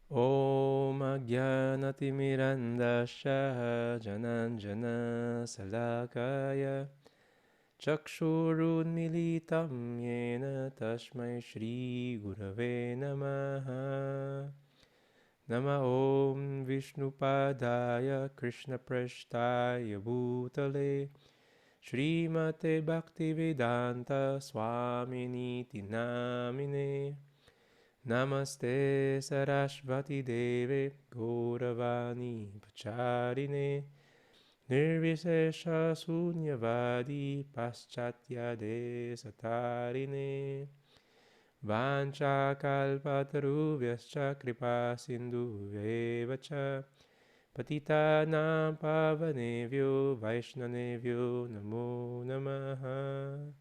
Om Ajnanatimirandasya Jananjana Salakaya Chakshurunmilitam Yena Tasmai Shri Gurave Namaha Nama Om Vishnupadaya Krishna Prashtaya Bhutale Srimate Bhaktivedanta Swaminiti Namine Namaste Sarasvati Deve Gauravani Pacharine Nirvisesha Sunyavadi Paschatya Desatarine Vancha Kalpatarubhyascha Kripa Sindhuveva cha Patitanam Pavanevyo Vaishnavevyo Namo Namaha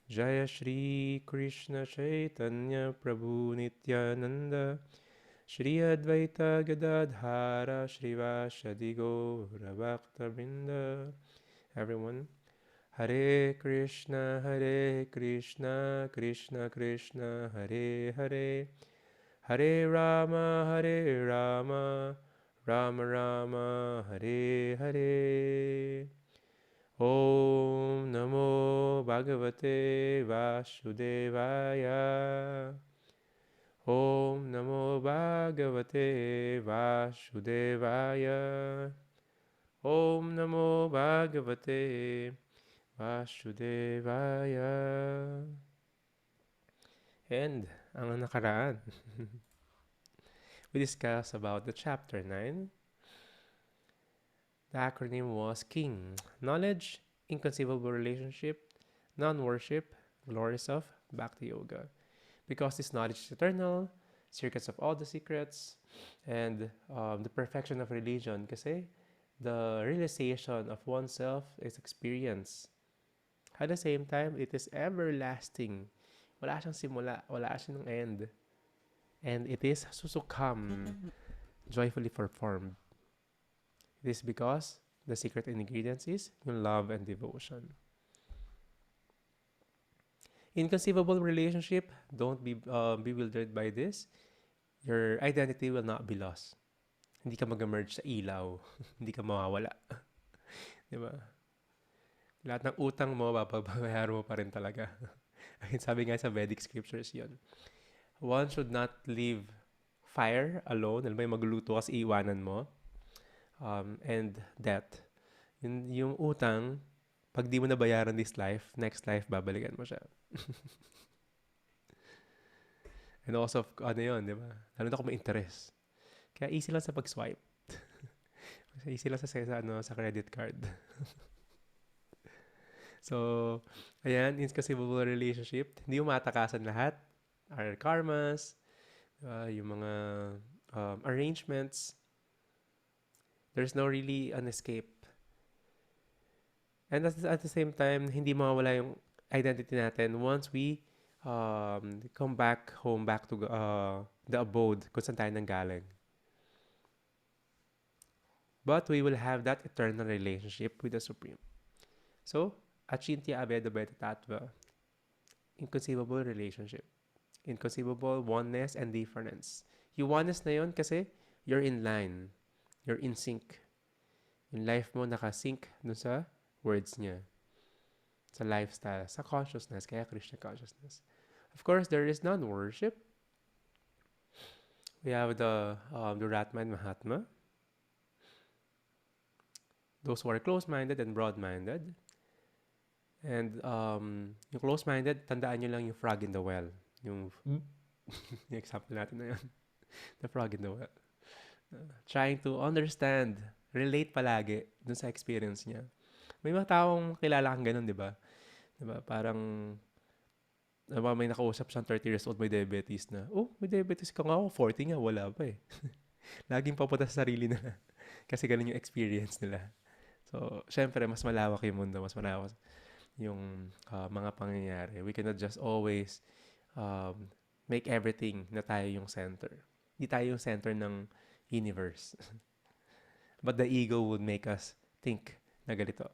Jaya Shri Krishna Chaitanya Prabhu Nityananda Shri Advaita Gadadhara Shrivasadi Gaura Bhakta Everyone, Hare Krishna, Krishna Krishna, Hare Hare, Hare Rama, Rama Rama, Hare Hare. Om Namo Bhagavate Vasudevaya. Om Namo Bhagavate Vasudevaya. Om Namo Bhagavate Vasudevaya. And ang nakaraan, we discussed about the chapter 9. The acronym was KING. Knowledge, Inconceivable Relationship, Non-Worship, Glories of Bhakti Yoga. Because this knowledge is eternal, secrets of all the secrets, and the perfection of religion. Kasi the realization of oneself is experience. At the same time, it is everlasting. Wala siyang simula, wala siyang end. And it is susukam, joyfully performed. It is because the secret ingredients is yung love and devotion. Inconceivable relationship, don't be bewildered by this. Your identity will not be lost. Hindi ka mag-emerge sa ilaw. Hindi ka mawawala. Di ba? Lahat ng utang mo, babayaran mo pa rin talaga. Sabi nga sa Vedic scriptures yun. One should not leave fire alone. Alam mo yung magluluto kasi iwanan mo. And death. Yung utang, pag di mo nabayaran this life, next life, babalikan mo siya. And also, ano yun, di ba? Lalo na kung may interest. Kaya easy lang sa pag-swipe. Easy lang sa credit card. So, ayan, inconceivable relationship. Hindi mo matakasan lahat. Our karmas, yung mga arrangements. There's no really an escape. And at the same time, hindi mawawala yung identity natin once we come back home, back to the abode kung saan tayo nanggaling. But we will have that eternal relationship with the Supreme. So, Achintya Abheda Bheda Tattva, inconceivable relationship. Inconceivable oneness and difference. Yung oneness na yun kasi you're in line. You're in sync. Yung life mo nakasync dun sa words niya. Sa lifestyle, sa consciousness, kaya Krishna consciousness. Of course, there is non-worship. We have the Ratman Mahatma. Those who are close-minded and broad-minded. And yung close-minded, tandaan nyo lang yung frog in the well. Yung example natin na yun. The frog in the well. Trying to understand, relate palagi dun sa experience niya. May mga taong kilala kang ganun, di ba? Diba? Parang may nakausap siyang 30 years old, may diabetes na. Oh, may diabetes ka nga ako. 40 nga, wala pa eh. Laging papunta sa sarili nila. Kasi ganun yung experience nila. So, syempre, mas malawak yung mundo. Mas malawak yung mga pangyayari. We cannot just always make everything na tayo yung center. Hindi tayo yung center ng universe. But the ego would make us think na ganito.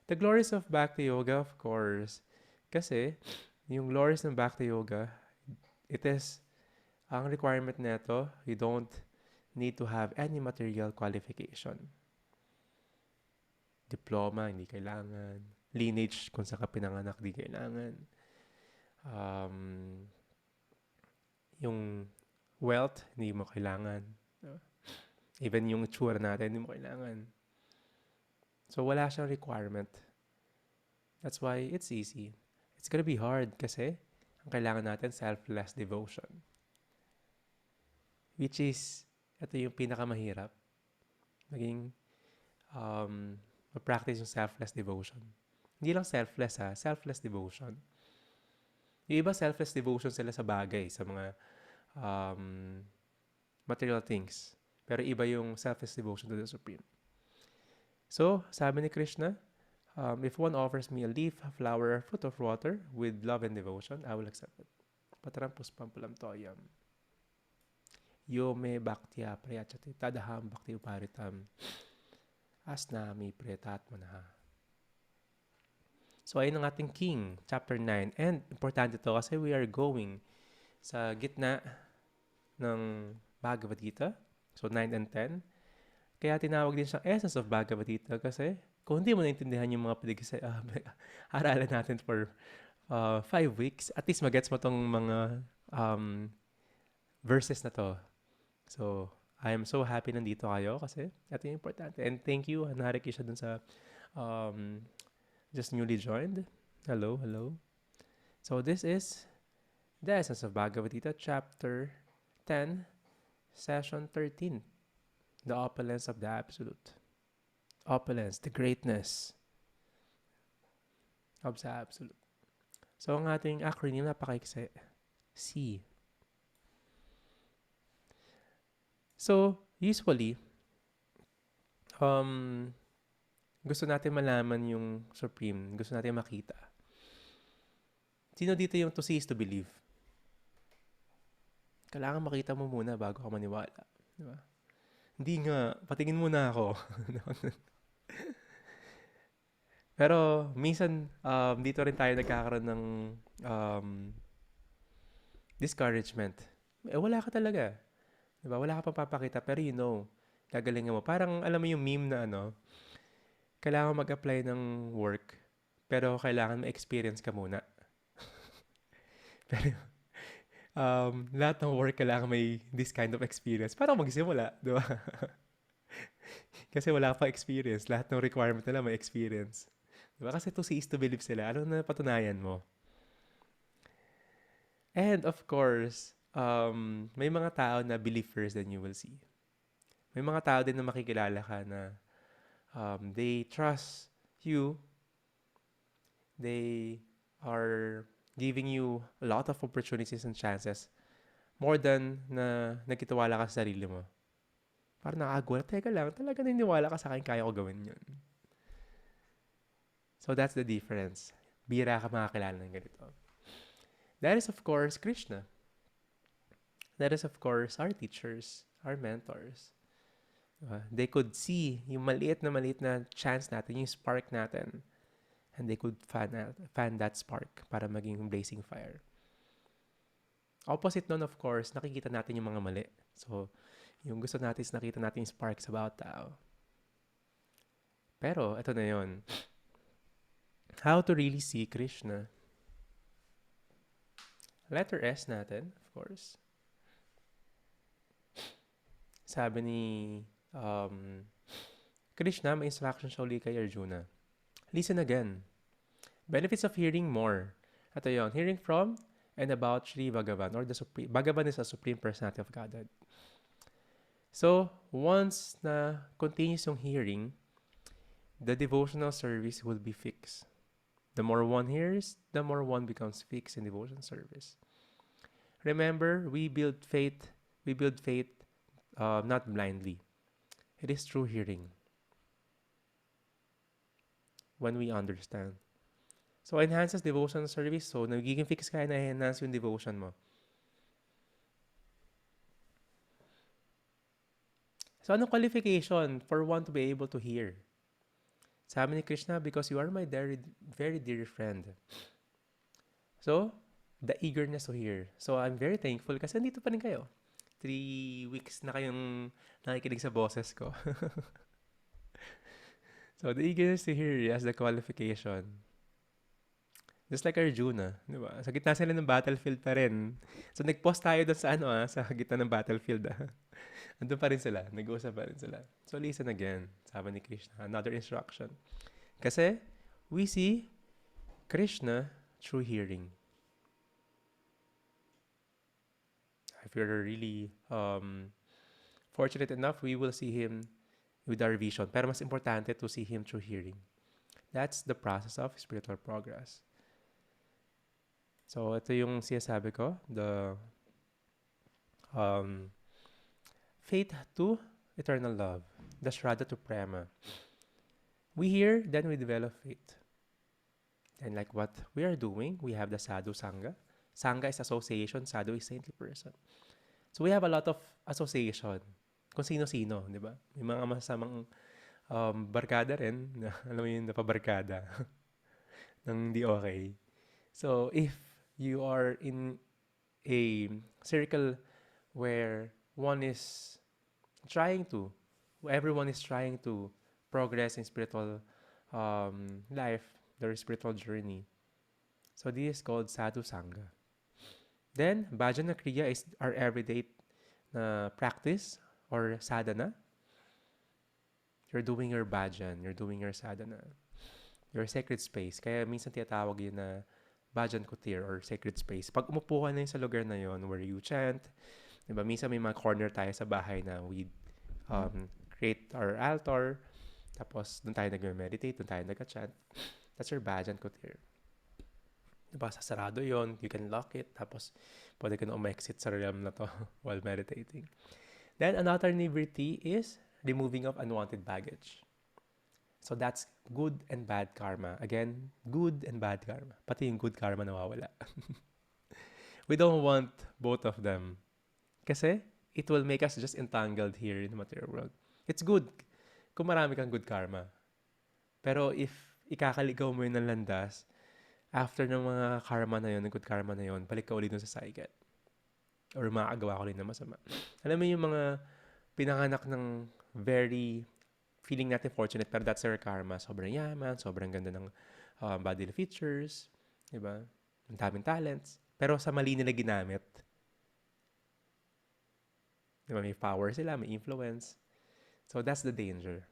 The glories of Bhakti Yoga, of course, kasi yung glories ng Bhakti Yoga, it is Ang requirement nito, you don't need to have any material qualification. Diploma, hindi kailangan. Lineage, kung saan ka pinanganak, di kailangan. Um, yung wealth, hindi mo kailangan. Even yung tsura natin, hindi mo kailangan. So, wala siyang requirement. That's why it's easy. It's gonna be hard kasi ang kailangan natin, selfless devotion. Which is, ito yung pinakamahirap. Maging, ma-practice yung selfless devotion. Hindi lang selfless selfless devotion. Yung iba selfless devotion sila sa bagay, sa mga material things. Pero iba yung selfless devotion to the Supreme. So, sabi ni Krishna, if one offers me a leaf, a flower, fruit of water with love and devotion, I will accept it. Pataram puspam pulam toyam. Yo me bhaktya prayachati tadaham bhakti uparitam asnami pretatmanaha. So, ayun ang ating King, chapter 9. And, importante to kasi we are going sa gitna ng Bhagavad Gita. So, 9 and 10. Kaya tinawag din siyang Essence of Bhagavad Gita kasi kung hindi mo naintindihan yung mga aralan natin for 5 weeks, at least magets mo tong mga verses na to. So, I am so happy nandito kayo kasi ito yung importante. And thank you, Hare Krishna dun sa just newly joined. Hello. So, this is the Essence of Bhagavad Gita, chapter 10, session 13. The opulence of the Absolute. Opulence, the greatness of the Absolute. So, ang ating acronym, napakaiksi. C. So, usually, gusto natin malaman yung Supreme. Gusto natin makita. Sino dito yung to see is to believe? Kailangan makita mo muna bago ka maniwala. Diba? Hindi nga, patingin muna ako. Pero, minsan, dito rin tayo nagkakaroon ng discouragement. Wala ka talaga. Diba? Wala ka papakita, pero you know, gagalingan mo. Parang, alam mo yung meme na kailangan mag-apply ng work, pero kailangan ma-experience ka muna. Pero, lahat ng work kailangan may this kind of experience para magsimula, di ba? Kasi wala pa experience. Lahat ng requirement nila may experience. Di ba? Kasi to see is to believe sila. Ano na patunayan mo? And of course, may mga tao na believe first then you will see. May mga tao din na makikilala ka na they trust you. They are giving you a lot of opportunities and chances more than na nagtitiwala ka sa sarili mo. Parang nakakagulat. Teka lang, talaga naniniwala ka sa akin, kaya ko gawin yun. So that's the difference. Bira ka makakilala ng ganito. That is of course Krishna. That is of course our teachers, our mentors. They could see yung maliit na chance natin, yung spark natin. And they could fan that spark para maging blazing fire. Opposite nun, of course, nakikita natin yung mga mali. So, yung gusto natin is nakita natin yung spark sa bawat tao. Pero, ito na yun. How to really see Krishna. Letter S natin, of course. Sabi ni Krishna, may instruction siya uli kay Arjuna. Listen again. Benefits of hearing more. Ito yun. Hearing from and about Sri Bhagavan or the Supreme. Bhagavan is a Supreme Personality of Godhead. So, once na continuous yung hearing, the devotional service will be fixed. The more one hears, the more one becomes fixed in devotion service. Remember, we build faith not blindly. It is through hearing. When we understand. So, enhances devotion service. So, nagiging fix ka, na-enhance yung devotion mo. So, anong qualification for one to be able to hear? Sabi ni Krishna, because you are my very, very dear friend. So, the eagerness to hear. So, I'm very thankful kasi nandito pa rin kayo. 3 weeks na kayong nakikinig sa boses ko. So, the eagerness to hear as the qualification. Just like Arjuna, di ba? Sa gitna sila ng battlefield pa rin. So, nag-pause tayo doon sa sa gitna ng battlefield. Andun pa rin sila. Nag-uusap pa rin sila. So, listen again. Sabi ni Krishna. Another instruction. Kasi, we see Krishna through hearing. If you're really fortunate enough, we will see Him with our vision. Pero mas importante to see Him through hearing. That's the process of spiritual progress. So, ito yung sinasabi ko. The faith to eternal love. The Shraddha to Prema. We hear, then we develop faith. And like what we are doing, we have the Sadhu Sangha. Sangha is association, Sadhu is saintly person. So we have a lot of association. Kung sino-sino, di ba? May mga masamang barkada rin. Alam mo yun, napabarkada. Nang di okay. So if you are in a circle where everyone is trying to progress in spiritual life, their spiritual journey. So this is called Sadhu Sangha. Then, Bhajana Kriya is our everyday practice or sadhana. You're doing your bhajan, you're doing your sadhana. Your sacred space. Kaya minsan tinatawag yun na bhajan kutir or sacred space. Pag umupo ka na yun sa lugar na yun where you chant, diba, minsan may mga corner tayo sa bahay na we create our altar, tapos doon tayo nag-meditate, doon tayo nag-chant. That's your bhajan kutir. Diba, sasarado yon, you can lock it, tapos pwede ka na exit sa realm na to while meditating. Then another nivritti is removing of unwanted baggage. So that's good and bad karma. Again, good and bad karma. Pati yung good karma nawawala. We don't want both of them. Kasi it will make us just entangled here in the material world. It's good kung marami kang good karma. Pero if ikakaligaw mo yun ng landas, after ng mga karma na yun, ng good karma na yun, balik ka ulit dun sa cycle. Or makakagawa ko rin na masama. Alam mo yung mga pinanganak ng very feeling natin fortunate, pero that's our karma. Sobrang yaman, sobrang ganda ng bodily features, diba? Ang daming talents. Pero sa mali nila ginamit. Diba? May power sila, may influence. So that's the danger.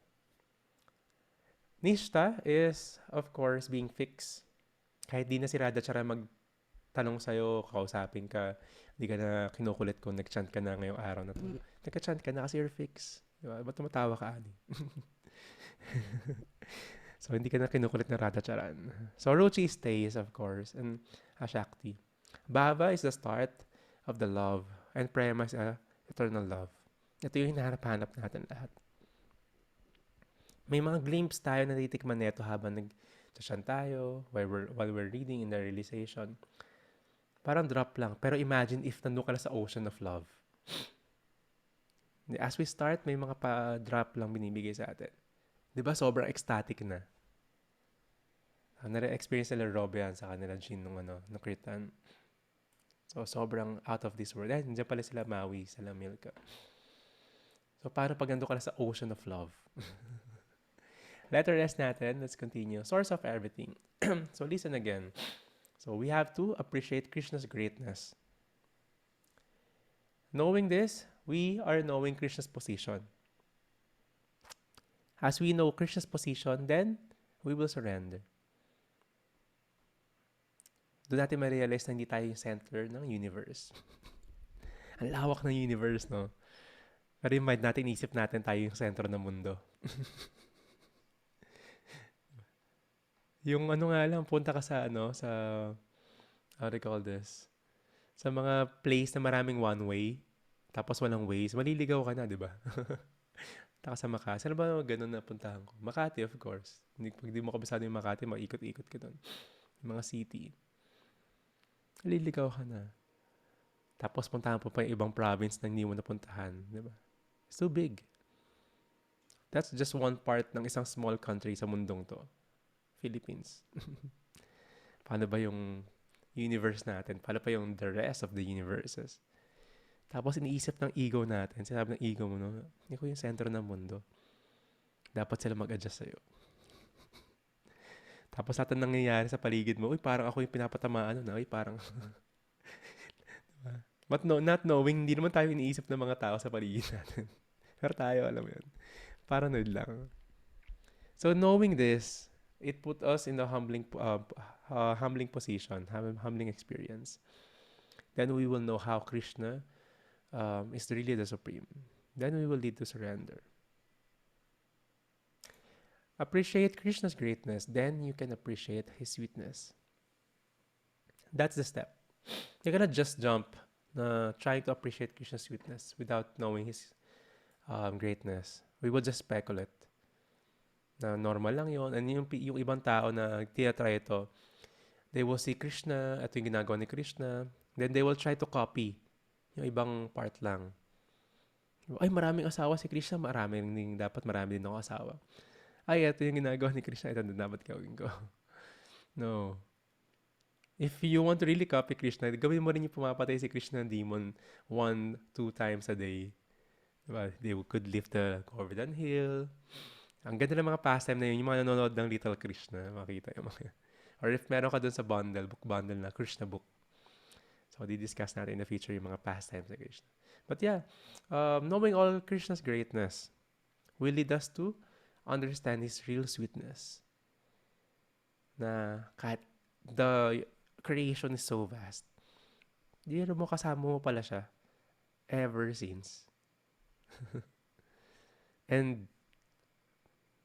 Nishta is, of course, being fixed. Kahit di na si Radhachara magtanong sa'yo, kausapin ka, di ka na kinukulit kung nag-chant ka na ngayong araw na to. Nag-chant ka na kasi you're fixed. Diba? Ba't tumatawa ka, Ani? So, hindi ka na kinukulit na Radhacharan. So, Ruchi stays, of course, and Ashakti. Bhava is the start of the love, and Prema is eternal love. Ito yung hinahanap-hanap natin lahat. May mga glimpse tayo na natitikman neto habang nag-chant tayo, while we're reading in the realization. Parang drop lang. Pero imagine if nandun ka na sa ocean of love. As we start, may mga pa-drop lang binibigay sa atin. Diba sobrang ecstatic na? Nare-experience nila Rob yan sa kanila Jean nung Kirtan. So, sobrang out of this world. Nandiyan pala sila Maui, sila Milka. So, paano pag nandun ka na sa ocean of love? Letter S natin. Let's continue. Source of everything. So, listen again. So, we have to appreciate Krishna's greatness. Knowing this, we are knowing Krishna's position. As we know Krishna's position, then we will surrender. Doon natin ma-realize na hindi tayo yung center ng universe. Ang lawak ng universe, no? Pero yung mind natin, isip natin tayo yung center ng mundo. Yung nga lang, punta ka sa how do you call this? Sa mga place na maraming one way, tapos walang ways, maliligaw ka na, di ba? Taka sa Makati. Ano ba ganun na puntahan ko? Makati, of course. Pag di mo kabisado yung Makati, maikot-ikot ka doon. Yung mga city. Maliligaw ka na. Tapos puntahan po pa yung ibang province na hindi mo napuntahan. Di ba? It's too big. That's just one part ng isang small country sa mundong to. Philippines. Paano ba yung universe natin. Pala pa yung the rest of the universes. Tapos iniisip ng ego natin, sinabi ng ego mo, no, ikaw yung sentro ng mundo. Dapat sila mag-adjust sa'yo. Tapos lahat ng nangyayari sa paligid mo, uy, parang ako yung pinapatamaan, na, uy, parang, but no, not knowing, hindi naman tayo iniisip ng mga tao sa paligid natin. Pero tayo, alam mo yun, paranoid lang. So knowing this, it put us in a humbling position, humbling experience. Then we will know how Krishna is really the supreme. Then we will lead to surrender. Appreciate Krishna's greatness, then you can appreciate his sweetness. That's the step. You cannot just jump trying to appreciate Krishna's sweetness without knowing his greatness. We will just speculate na normal lang yon. And yung ibang tao na tinatry ito, they will see Krishna, ito yung ginagawa ni Krishna, then they will try to copy yung ibang part lang. Ay, maraming asawa si Krishna, dapat marami din ako asawa. Ay, ito yung ginagawa ni Krishna, ito na dapat gawin ko. No. If you want to really copy Krishna, gawin mo rin yung pumapatay si Krishna ng demon 1-2 times a day. Diba? They could lift the Govardhan Hill. Ang ganda ng mga pastime na yun, yung mga nanonood ng Little Krishna, makita yung mga. Or if meron ka dun sa book bundle na Krishna book. So, di-discuss natin in the future yung mga pastimes ni Krishna. But yeah, knowing all Krishna's greatness will lead us to understand his real sweetness. Na kahit the creation is so vast, di mo kasama mo pala siya ever since. And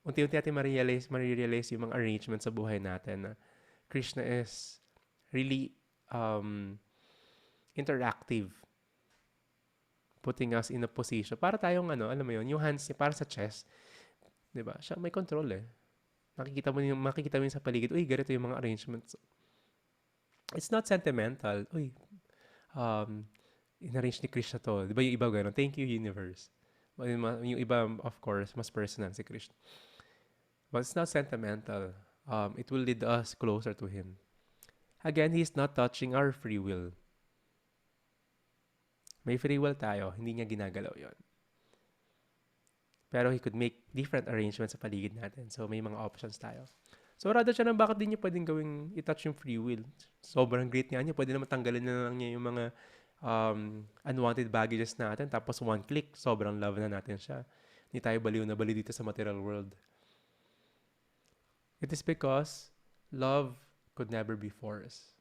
unti-unti natin marirealize yung mga arrangements sa buhay natin na Krishna is really interactive, putting us in a position para tayong alam mo yun, yung hands niya para sa chess, 'di ba? Siya may control eh. Makikita mo yun sa paligid. Uy, ganito yung mga arrangements. It's not sentimental. Uy, inarrange ni Krishna to. 'Di ba yung iba gano'n? Thank you, universe. Yung iba, of course, mas personal si Krishna. But it's not sentimental. It will lead us closer to him. Again, he's not touching our free will. May free will tayo. Hindi niya ginagalaw yon. Pero he could make different arrangements sa paligid natin. So, may mga options tayo. So, rather siya bakit din niya pwedeng i-touch yung free will. Sobrang great nga niya. Pwede naman tanggalin na lang niya yung mga unwanted baggages natin. Tapos, one click, sobrang love na natin siya. Hindi tayo baliw na baliw dito sa material world. It is because love could never be forced.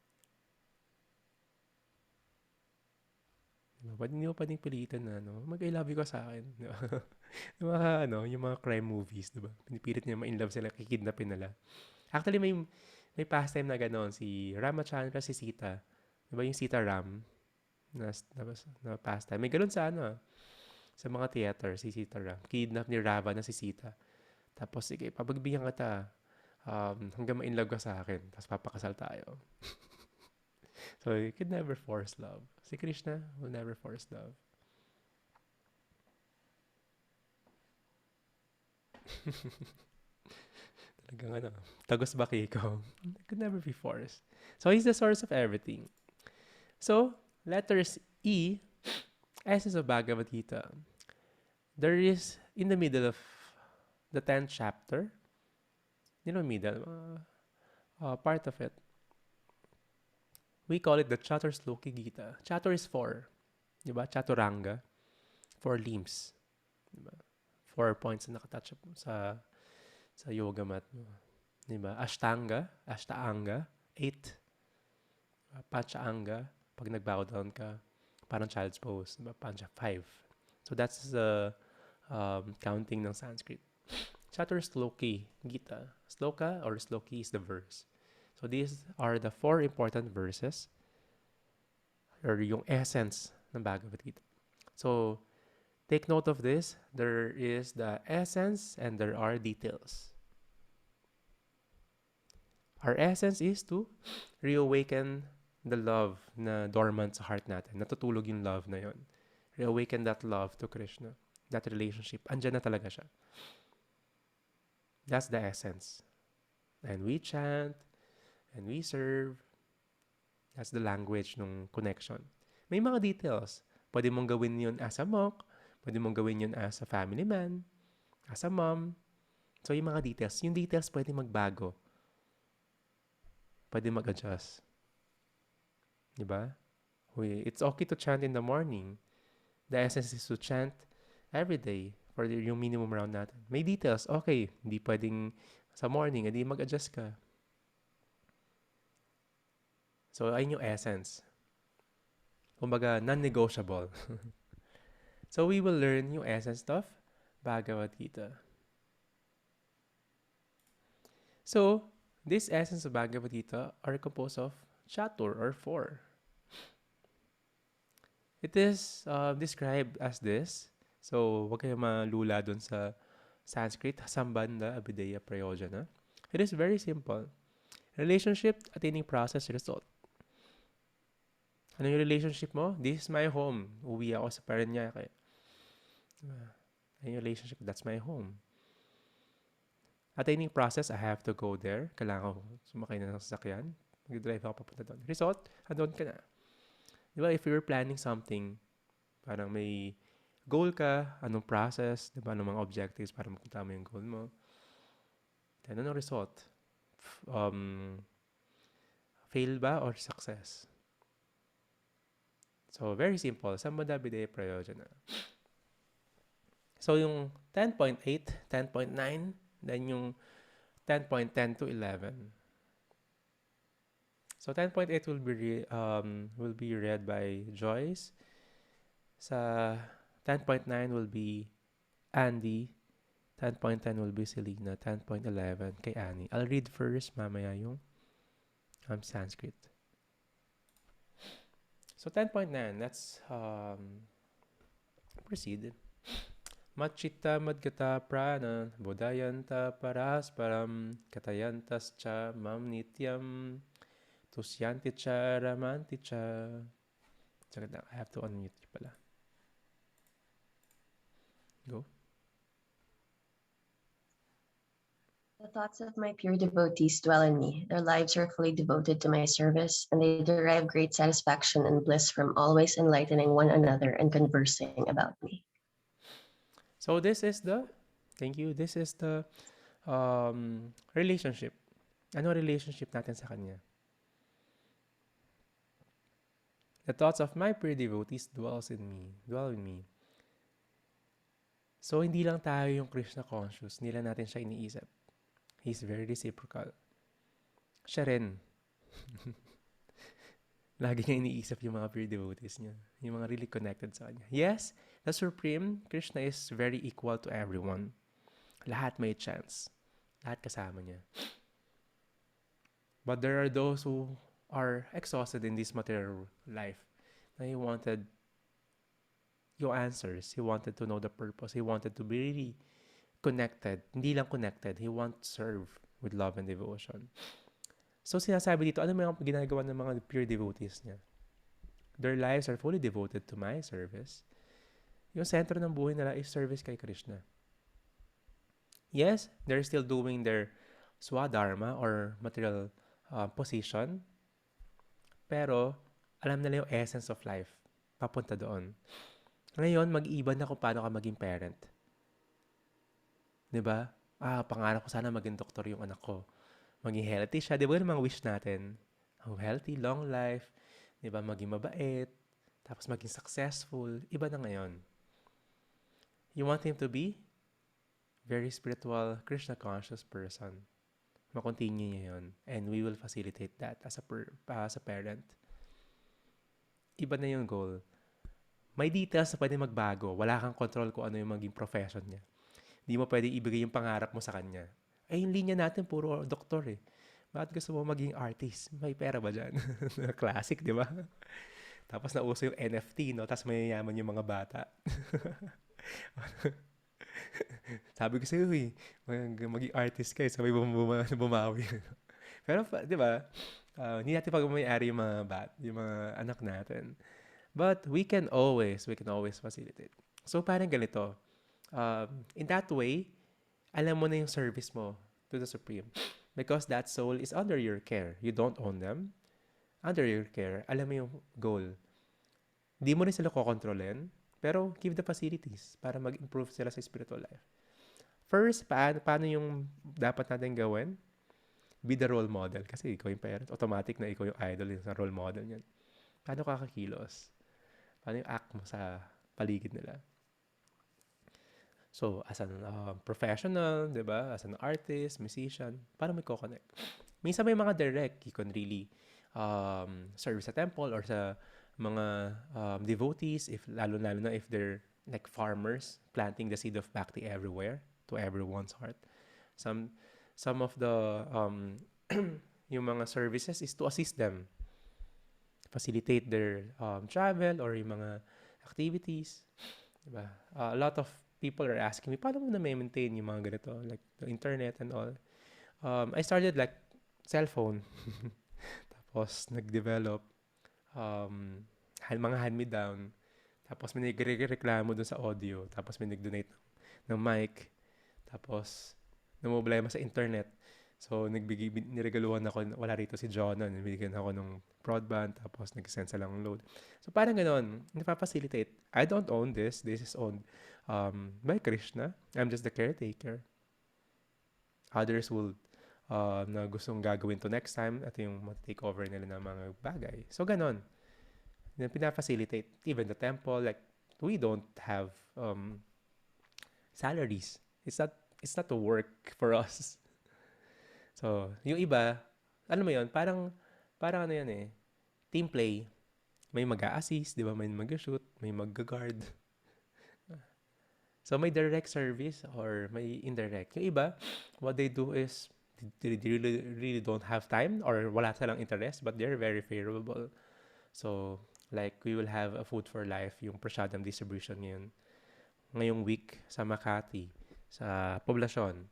Hindi mo pwedeng pilitin na, mag-I love you ka sa akin. Yung mga crime movies, diba? Pinipilit niya ma-in love sila, kikidnapin nila. Actually, may pastime na gano'n, si Ramachandra, si Sita. Diba yung Sita Ram na pastime? May gano'n sa sa mga theater, si Sita Ram. Kidnap ni Ravana si Sita. Tapos, sige, papagbigyan kita hanggang ma-in love ka sa akin. Tapos papakasal tayo. So, you could never force love. Si Krishna will never force love. Talagang tagos baki ko. It could never be forced. So, he's the source of everything. So, letters E, essence of Bhagavad Gita. There is, in the middle of the 10th chapter, middle, part of it, we call it the Chatursloki Gita. Chatur is 4. Diba? Chaturanga. 4 limbs. Diba? 4 points na nakatouch sa yoga mat mo. Diba? Ashtanga. 8. Panchaanga. Pag nag-bow down ka, parang child's pose. Diba? Pancha, 5. So that's the counting ng Sanskrit. Chatursloki Gita. Sloka or Sloki is the verse. So these are the 4 important verses or yung essence ng Bhagavad Gita. So take note of this. There is the essence and there are details. Our essence is to reawaken the love na dormant sa heart natin. Natutulog yung love na yon. Reawaken that love to Krishna. That relationship. Andyan na talaga siya. That's the essence. And we chant, and we serve. That's the language ng connection. May mga details. Pwede mong gawin yun as a monk. Pwede mong gawin yun as a family man. As a mom. So, yung mga details. Yung details pwede magbago. Pwede mag-adjust. Diba? It's okay to chant in the morning. The essence is to chant every day for yung minimum round natin. May details. Okay, hindi pwedeng sa morning, hindi mag-adjust ka. So, ayun yung essence. Kumbaga, non-negotiable. So, we will learn yung essence of Bhagavad Gita. So, this essence of Bhagavad Gita are composed of chatur or 4. It is described as this. So, wag kayo malula dun sa Sanskrit, Sambandha, Abhideya, Prayojana. It is very simple. Relationship, attaining process, result. Ano yung relationship mo? This is my home. Uwi ako sa Paranaque. Ano yung relationship? That's my home. Attaining process, I have to go there. Kailangan ko sumakay na ng sasakyan. Mag-drive ako papunta doon. Result, andun ka na. Di ba, if you're planning something, parang may goal ka, anong process, di ba, anong mga objectives para mapunta mo yung goal mo. Then, anong result? Fail ba or success? So, very simple. Sambandha, Abhideya, Prayojana. So, yung 10.8, 10.9, then yung 10.10 to 11. So 10.8 will be read by Joyce. Sa 10.9 will be Andy. 10.10 will be Selena. 10.11 kay Annie. I'll read first mamaya yung Sanskrit. So 10.9, let's proceed. Machita madgata prana bodayanta parasparam katayantas cha mam nityam tusyanti cha ramanti cha. I have to unmute you pala. Go. The thoughts of my pure devotees dwell in me. Their lives are fully devoted to my service, and they derive great satisfaction and bliss from always enlightening one another and conversing about me. So this is the, thank you, this is the relationship. Ano relationship natin sa Kanya? The thoughts of my pure devotees dwell in me. So, hindi lang tayo yung Krishna conscious, hindi lang natin siya iniisip. He's very reciprocal. Siya rin. Lagi niya iniisip yung mga pure devotees niya. Yung mga really connected sa Kanya. Yes, the Supreme, Krishna is very equal to everyone. Lahat may chance. Lahat kasama niya. But there are those who are exhausted in this material life. Na he wanted yung answers. He wanted to know the purpose. He wanted to be really connected. Hindi lang connected. He wants to serve with love and devotion. So, sinasabi dito, ano mga ginagawa ng mga pure devotees niya? Their lives are fully devoted to my service. Yung sentro ng buhay nila is service kay Krishna. Yes, they're still doing their swadharma or material position. Pero, alam nila yung essence of life. Papunta doon. Ngayon, mag-iba na kung paano ka maging parent. Diba? Pangarap ko sana maging doktor yung anak ko. Maging healthy siya. Diba yung mga wish natin? Healthy, long life. Diba? Maging mabait. Tapos maging successful. Iba na ngayon. You want him to be very spiritual, Krishna-conscious person. Ma-continue niya yun. And we will facilitate that as a parent. Iba na yung goal. May details na pwede magbago. Wala kang control kung ano yung maging profession niya. Hindi mo pwede ibigay yung pangarap mo sa kanya. Yung linya natin, puro doktor eh. Bakit gusto mo maging artist? May pera ba dyan? Classic, di ba? Tapos nauso yung NFT, no? Tapos mayayaman yung mga bata. Sabi ko sa'yo eh, maging artist kayo, sabay bumawi. Pero, di ba, hindi natin pag-mayari yung mga anak natin. But we can always facilitate. So, parang ganito. In that way, alam mo na yung service mo to the Supreme. Because that soul is under your care. You don't own them. under your care, alam mo yung goal. Di mo rin sila kokontrolin, pero give the facilities para mag-improve sila sa spiritual life. First, paano yung dapat natin gawin? Be the role model. Kasi ikaw yung parent. Automatic na ikaw yung idol yung sa role model niyan. Paano ka kakilos? Paano yung act mo sa paligid nila? So, as an professional, di ba? As an artist, musician, paano may connect? Minsan may mga direct. You can really serve sa temple or sa mga devotees, if lalo-lalo na if they're like farmers, planting the seed of bhakti everywhere, to everyone's heart. Some of the yung mga services is to assist them, facilitate their travel or yung mga activities. Diba? A lot of people are asking me, paano mo na maintain yung mga ganito, like the internet and all. I started like cellphone. Tapos nag-develop mga hand-me-down. Tapos may nagreklamo dun sa audio. Tapos may nag-donate ng mic. Tapos namumblema sa internet. So, niregaluhan ako, wala rito si Jonah, nabigyan ako ng broadband, tapos nag-send sa lang load. So, parang ganon, napapacilitate. I don't own this. This is owned by Krishna. I'm just the caretaker. Others will na gustong gagawin to next time at yung take over nila ng mga bagay. So, ganon. Pinafacilitate. Even the temple, like, we don't have salaries. It's not to work for us. So, yung iba, ano mo yun, parang ano yan eh, team play. May mag-a-assist, di ba? May mag-shoot, may mag-guard. So, may direct service or may indirect. Yung iba, what they do is, they really don't have time or wala silang interest, but they're very favorable. So, like, we will have a Food for Life, yung prasadam distribution yun, ngayong week sa Makati, sa poblasyon.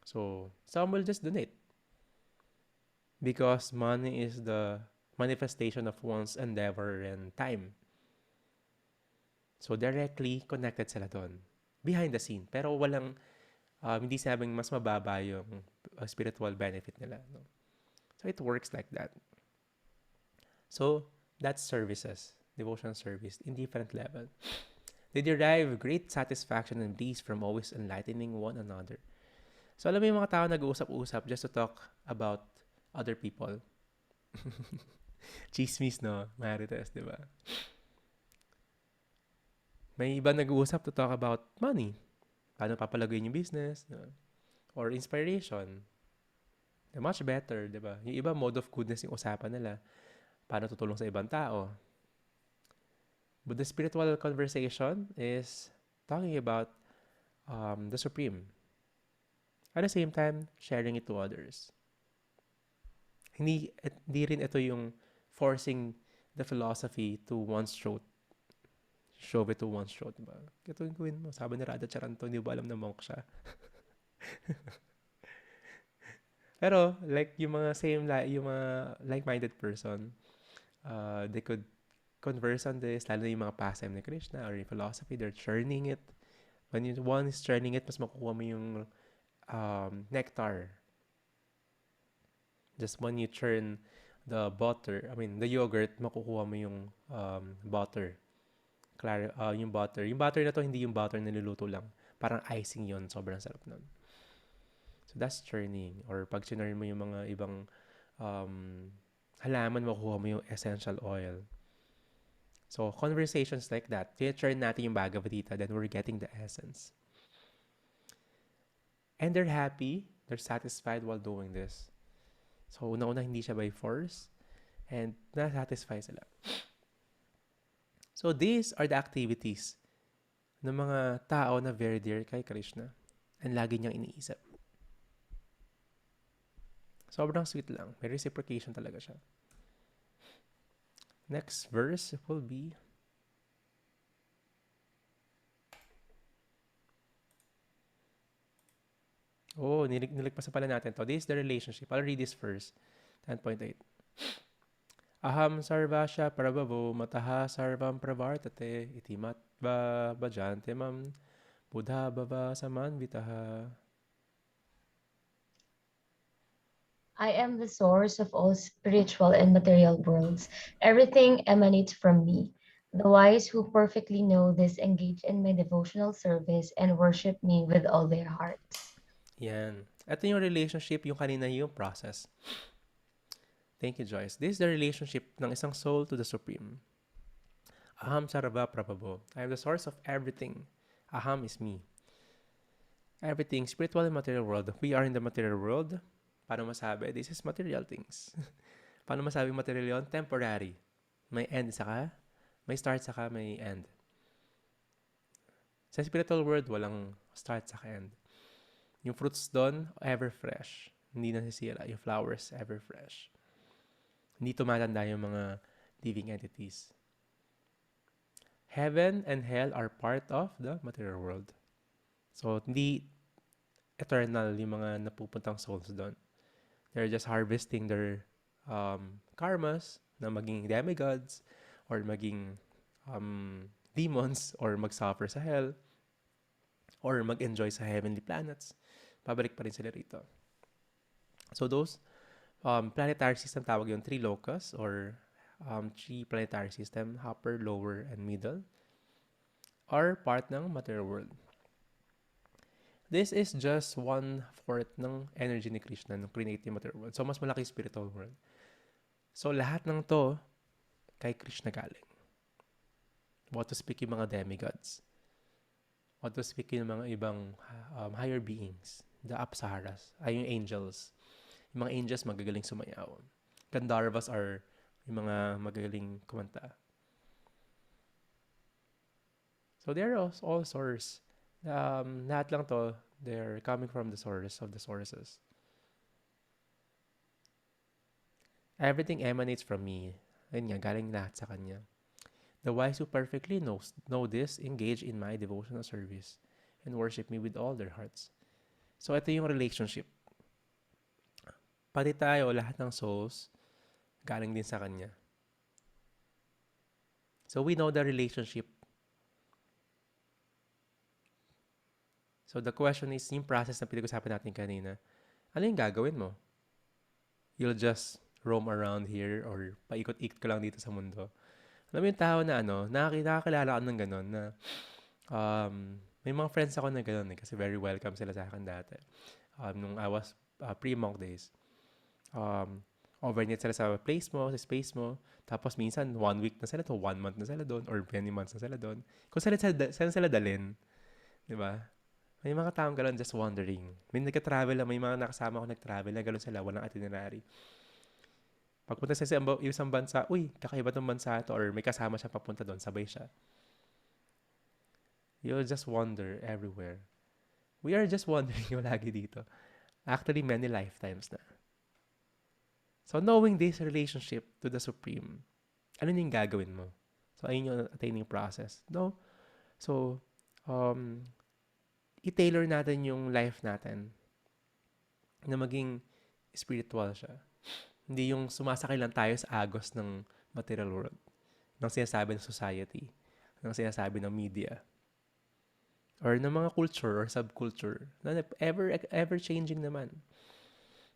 So, some will just donate. Because money is the manifestation of one's endeavor and time. So, directly connected sila doon. Behind the scene. Pero walang, hindi sabing mas mababa yung spiritual benefit nila. No? So, it works like that. So, that's services. Devotional service in different level. They derive great satisfaction and bliss from always enlightening one another. So, alam mo yung mga tao nag-uusap-usap just to talk about other people. Chismis, no? Marites, di ba? May iba nag-uusap to talk about money. Paano papalaguin yung business? No? Or inspiration. Much better, di ba? Yung iba, mode of goodness yung usapan nila. Paano tutulong sa ibang tao. But the spiritual conversation is talking about the Supreme. At the same time, sharing it to others. Hindi rin ito yung forcing the philosophy to one's throat. Shove it to one's throat. Diba? Ito yung gawin mo. Sabi ni Radha Charanto, hindi ba alam na monk siya? Pero, like, yung mga like-minded person, they could converse on this, lalo na yung mga pastime ni Krishna or yung philosophy, they're churning it. When one is churning it, mas makukuha mo yung nectar. Just when you churn the yogurt, makukuha mo yung butter. Yung butter. Yung butter na to, hindi yung butter na niluluto lang. Parang icing yon, sobrang sarap nun. So that's churning. Or pag churn mo yung mga ibang halaman, makukuha mo yung essential oil. So conversations like that, kaya churn natin yung Bhagavad Gita, then we're getting the essence. And they're happy, they're satisfied while doing this. So, una-una, hindi siya by force. And na-satisfy sila. So, these are the activities ng mga tao na very dear kay Krishna. And lagi niyang iniisip. Sobrang sweet lang. May reciprocation talaga siya. Next verse will be... Oh, niligpasan pala natin to. This is the relationship. I'll read this first. 10.8. Aham sarvasya prabhavo mataha sarvam pravartate iti matva bhajante mam buddha bhava samanvitaha. I am the source of all spiritual and material worlds. Everything emanates from me. The wise who perfectly know this engage in my devotional service and worship me with all their hearts. Yan. Ito yung relationship, yung kanina yung process. Thank you, Joyce. This is the relationship ng isang soul to the Supreme. Aham sarava prabhavo. I am the source of everything. Aham is me. Everything, spiritual and material world. We are in the material world. Paano masabi? This is material things. Paano masabi material yun? Temporary. May end saka, may start saka, may end. Sa spiritual world, walang start saka end. Yung fruits doon, ever fresh. Hindi nasisira. Yung flowers, ever fresh. Hindi tumatanda yung mga living entities. Heaven and hell are part of the material world. So, hindi eternal yung mga napupuntang souls doon. They're just harvesting their karmas na maging demigods or maging demons or mag-suffer sa hell or mag-enjoy sa heavenly planets. Pabalik pa rin sila rito. So those planetary system, tawag yung three locus or three planetary system, upper, lower, and middle, are part ng material world. This is just 1/4 ng energy ni Krishna nung create yung material world. So, mas malaki spiritual world. So, lahat ng to kay Krishna galing. What to speak yung mga demigods. What to speak yung mga ibang higher beings. The Apsaras, ay yung angels. Yung mga angels magagaling sumayaw. Gandharvas are yung mga magagaling kumanta. So, they're all source. Lahat lang to, they're coming from the source of the sources. Everything emanates from me. Ayun nga, galing lahat sa kanya. The wise who perfectly know this engage in my devotional service and worship me with all their hearts. So, ito yung relationship. Pati tayo, lahat ng souls, galing din sa kanya. So, we know the relationship. So, the question is, yung process na pinag-usapan natin kanina, ano yung gagawin mo? You'll just roam around here or paikot-ikot ka lang dito sa mundo. Alam mo yung tao na nakakilala ka ng gano'n na may mga friends ako na gano'n kasi very welcome sila sa akin dati. Nung I was pre-monk days. Overnight sila sa place mo, sa space mo. Tapos minsan, 1 week na sila to, 1 month na sila doon, or many months na sila doon. Kung saan sila dalhin, di ba? May mga taong gano'n just wandering. May nagka-travel lang, may mga nakasama ko nag-travel na gano'n sila, walang itinerary. Pagpunta sa isang bansa, uy, kakaiba tong bansa ito, or may kasama siya papunta doon, sabay siya. You'll just wander everywhere. We are just wandering yung lagi dito. Actually, many lifetimes na. So, knowing this relationship to the Supreme, ano yung gagawin mo? So, ayun yung attaining process. No? So, i-tailor natin yung life natin na maging spiritual siya. Hindi yung sumasakay lang tayo sa agos ng material world, ng sinasabi ng society, ng sinasabi ng media, or ng mga culture or subculture na ever changing naman.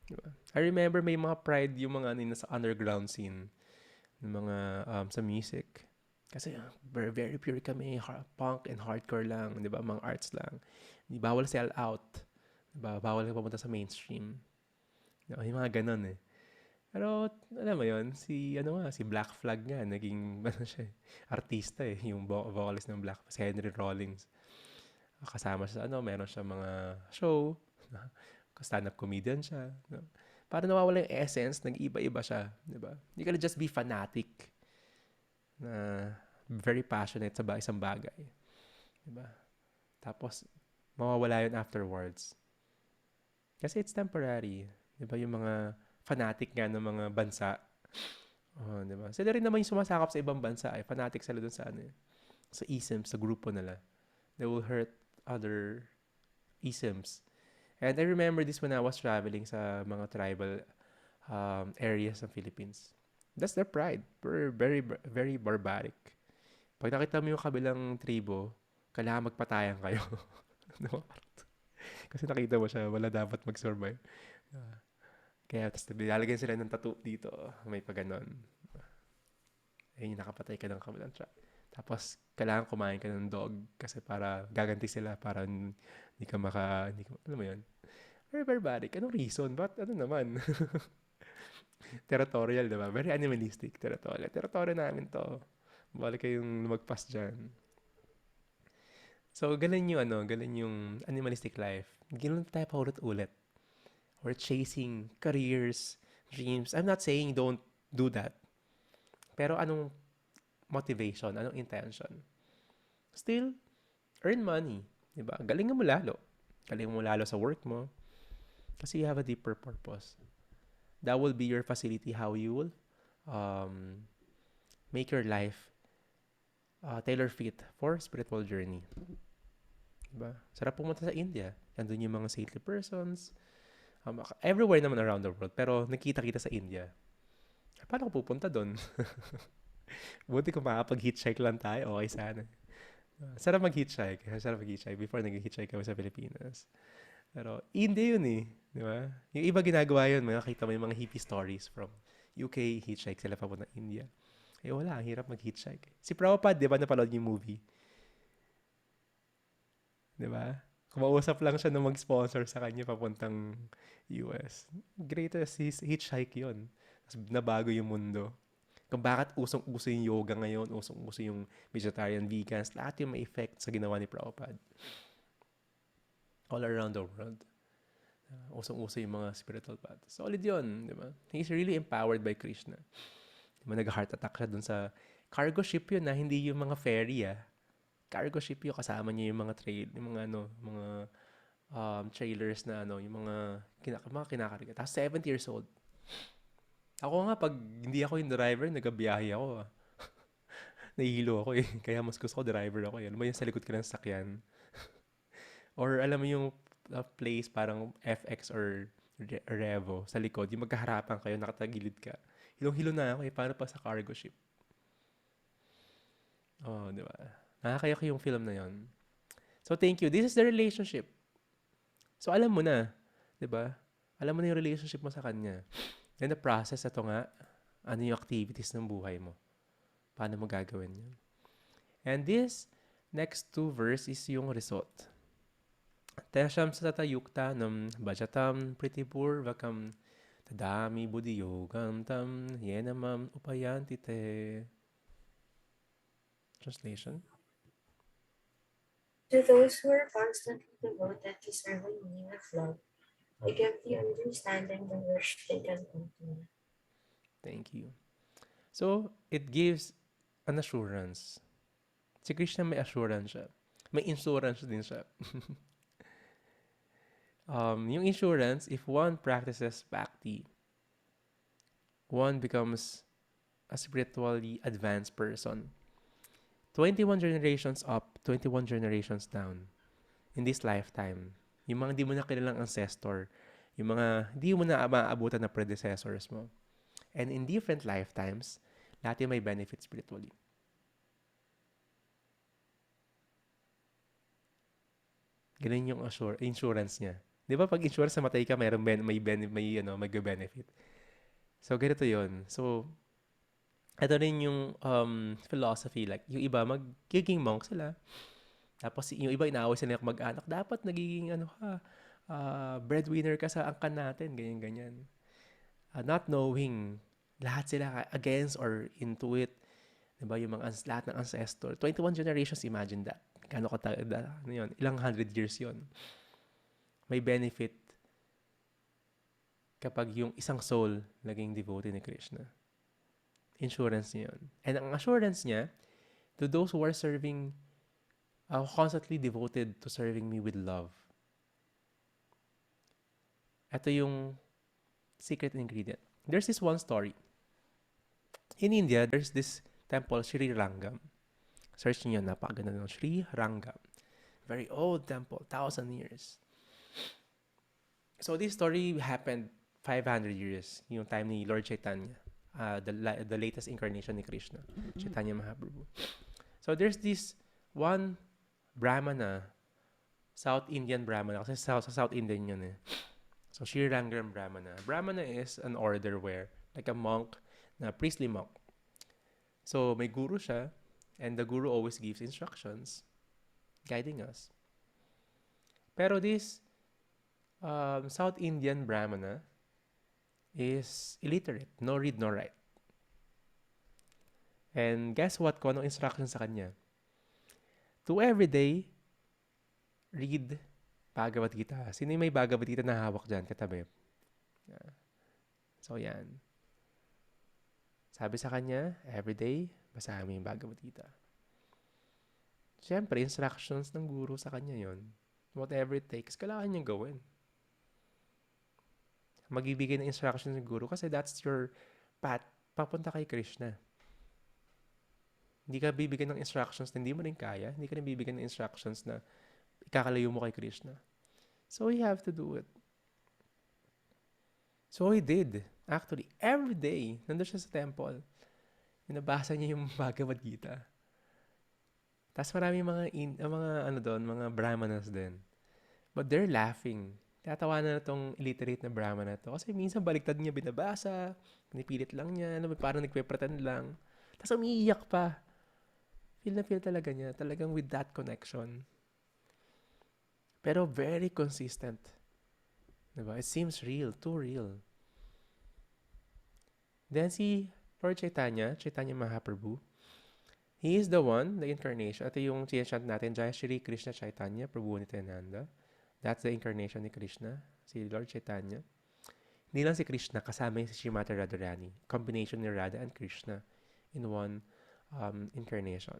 Diba? I remember may mga pride yung mga sa underground scene ng mga sa music. Kasi very, very pure kami, punk and hardcore lang, 'di ba? Mga arts lang. Hindi bawal sell out. 'Di ba? Bawal ka pumunta sa mainstream. Diba? Yung mga ganun eh. Pero alam mo 'yon, si Black Flag nga naging siya, artista eh, yung vocalist ng Black Flag, si Henry Rollins. Kasama siya meron siya mga show, stand-up comedian siya, no? Para nawawala yung essence, nag-iba-iba siya, 'di ba? Hindi ka just be fanatic na very passionate sa isang bagay. Diba? Tapos, mawawala yun afterwards. Kasi it's temporary. Diba? Yung mga fanatic nga ng mga bansa. Diba? Sila rin naman yung sumasakap sa ibang bansa. Fanatic sila dun sa sa isms, sa grupo nila. They will hurt other isms. And I remember this when I was traveling sa mga tribal areas ng Philippines. That's their pride. We're very, very barbaric. Pag nakita mo yung kabilang tribo, kailangan magpatayan kayo. No? Kasi nakita mo siya, wala dapat mag-survive. Kaya tapos nilalagyan sila ng tattoo dito. May pa ganon. Ayun, nakapatay ka ng kabilang track. Tapos, kailangan kumain ka ng dog kasi para gaganti sila para hindi ka alam mo yun? Very barbaric. Anong reason? Ba't ano naman? Territorial, diba? Very animalistic. Territorial. Territorial namin to. Balik kayong lumagpas dyan. So, ganun yung animalistic life. Ganun tayo paulit-ulit. We're chasing careers, dreams. I'm not saying don't do that. Pero anong motivation? Anong intention? Still, earn money. Diba? Galingan mo lalo. Galingan mo lalo sa work mo. Kasi you have a deeper purpose. That will be your facility how you will make your life tailor fit for spiritual journey. Diba? Sarap pumunta sa India. Nandun yung mga saintly persons. Everywhere naman around the world. Pero nakita-kita sa India. Paano ko pupunta doon? Buti kung makapag-hitchhike lang tayo, okay sana. Sarap mag-hitchhike. Sarap mag-hitchhike before nag-hitchhike kami sa Pilipinas. Pero India yun eh. Di ba? Yung iba ginagawa yun. Makakita mo yung mga hippie stories from UK, hitchhike sila papunta India. Eh wala, ang hirap mag-hitchhike. Si Prabhupada, di ba napanood yung movie? Di ba? Kumausap lang siya na mag-sponsor sa kanya papuntang US. Greatest hitchhike yun. Tapos nabago yung mundo. Kung bakit usong-uso yung yoga ngayon, usong-uso yung vegetarian, vegans, lahat yung may effect sa ginawa ni Prabhupada. All around the world. Usong-uso yung mga spiritual paths. Solid yun, di ba? He's really empowered by Krishna. Di ba, nag-heart attack siya dun sa cargo ship yun na hindi yung mga ferry cargo ship yun, kasama niya yung mga trailers na yung mga kinakarga. Tapos 70 years old. Ako nga, pag hindi ako yung driver, nagabiyahe ako. Nahihilo ako eh. Kaya mas gusto ko driver ako. Alam mo yung sa likod ka ng sakyan. Or alam mo yung place parang FX or Revo sa likod. Yung magkaharapan kayo, nakatagilid ka. Hilong-hilo na ako eh. Paano pa sa cargo ship? Oh, di ba? Nakakaya ko yung film na yon. So, thank you. This is the relationship. So, alam mo na. Di ba? Alam mo na yung relationship mo sa kanya. Then the process, ito nga, ano yung activities ng buhay mo? Paano mo gagawin yun? And this next two verse is yung result. Tesham sa tatayukta nam bajatam pritipurvakam tadami buddhiyogam tam yenamam upayantite. Translation? To those who are constantly devoted to serving me with love, I give the understanding the wish they can come to me. Thank you. So, it gives an assurance. Si Krishna may assurance siya. May insurance din siya. Yung insurance, if one practices bhakti, one becomes a spiritually advanced person. 21 generations up, 21 generations down in this lifetime. Yung mga di mo na kilalang ancestor, yung mga di mo na maaabutan na predecessors mo. And in different lifetimes, lahat yung may benefit spiritually. Ganun yung insurance niya. Di ba pag insurance sa matay ka, may benefit. So, ganito yun. So, ito rin yung philosophy. Like, yung iba, magiging monk sila. Tapos, yung iba, inaaway sila mag-anak. Dapat nagiging, breadwinner ka sa angkan natin. Ganyan. Not knowing, lahat sila against or into it. Diba? Yung lahat ng ancestor. 21 generations, imagine that. Ilang 100 years yon. May benefit kapag yung isang soul naging devotee ni Krishna. Insurance niya yun. And ang assurance niya, to those who are serving, constantly devoted to serving me with love. Ito yung secret ingredient. There's this one story. In India, there's this temple, Sri Rangam. Search niyo, napakaganda ng Sri Rangam. Very old temple, 1,000 years. So this story happened 500 years, yung time ni Lord Chaitanya. The latest incarnation ni Krishna, Chaitanya Mahaprabhu. So there's this one Brahmana, South Indian Brahmana, kasi sa South Indian yun eh. So, Shrirangram Brahmana. Brahmana is an order where, like a monk, na priestly monk. So, may guru siya, and the guru always gives instructions, guiding us. Pero this South Indian Brahmana is illiterate, no read, no write. And guess what? Kung anong instructions sa kanya? To everyday read Bhagavad Gita. Sino yung may Bhagavad Gita na hawak dyan katabi? Yeah. So, yan. Sabi sa kanya, everyday, basahin mo yung Bhagavad Gita. Siyempre, instructions ng guru sa kanya yon. Whatever it takes, kailangan niyang gawin. Magbibigay ng instructions ng guru kasi that's your path papunta kay Krishna. Hindi ka bibigyan ng instructions na hindi mo rin kaya. Hindi ka rin bibigyan ng instructions na ikakalayo mo kay Krishna. So, you have to do it. So, he did. Actually, every day, nandun siya sa temple. Binabasa niya yung Bhagavad Gita. Tapos marami mga brahmanas din. But they're laughing. Tatawanan na itong illiterate na brahmana to. Kasi minsan baliktad niya binabasa, pinipilit lang niya, parang nagpe-pretend lang. Tapos umiiyak pa. Feel na feel talaga niya. Talagang with that connection. Pero very consistent. Diba? It seems real. Too real. Then si Lord Chaitanya Mahaprabhu, he is the one, the incarnation. Ito yung chant natin, Jai Shri Krishna Chaitanya Prabhu Nityananda. That's the incarnation ni Krishna, si Lord Chaitanya. Hindi lang si Krishna, kasama yung si Srimati Radharani. Combination ni Radha and Krishna in one incarnation.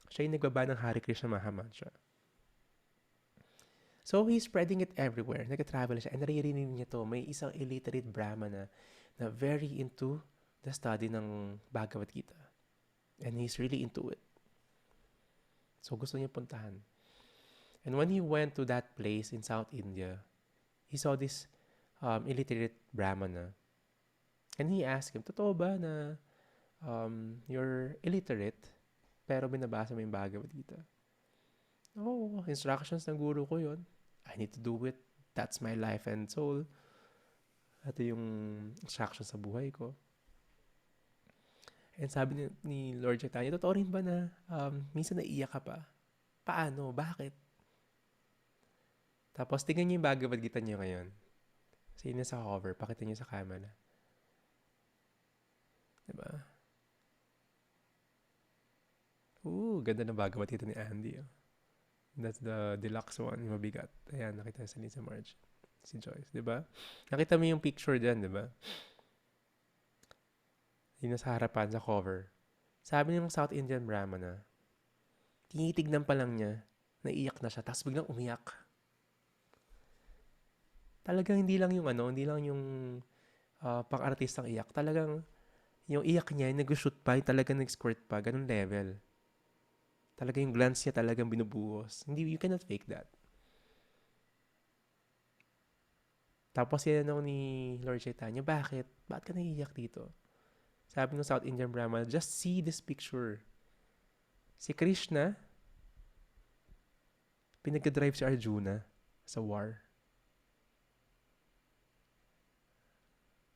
Siya yung nagbaba ng Hare Krishna Mahamantra. So, he's spreading it everywhere. Nag-travel siya. And naririnig niya to. May isang illiterate brahmana na very into the study ng Bhagavad Gita. And he's really into it. So, gusto niya puntahan. And when he went to that place in South India, he saw this illiterate brahmana. And he asked him, totoo ba na you're illiterate, pero binabasa mo yung Bhagavad Gita? Oh, instructions ng guru ko yun. I need to do it. That's my life and soul. Ito yung instructions sa buhay ko. And sabi ni Lord Chaitanya, totoo rin ba na minsan naiiyak ka pa? Paano? Bakit? Tapos tingnan niyo yung Bhagavad Gita niyo ngayon. Sino sa cover? Pakita niyo sa camera. Diba? Ganda ng Bhagavad Gita ni Andy. Oh. That's the deluxe one, yung mabigat. Ayan, nakita sa Lisa Marge. Si Joyce, di ba? Nakita mo yung picture dyan, di ba? Yung nasa harapan, sa cover. Sabi ng South Indian Brahmana, tinitignan pa lang niya, naiiyak na siya, tapos biglang umiyak. Talagang hindi lang yung pang-artistang iyak. Talagang, yung iyak niya, yung nag-shoot pa, yung talagang nag-squirt pa, ganun level. Talaga yung glance niya talagang binubuhos. You cannot fake that. Tapos yan ni Lord Chaitanya, bakit? Bakit ka naiiyak dito? Sabi ng South Indian Brahmana, just see this picture. Si Krishna, pinag-drive si Arjuna sa war.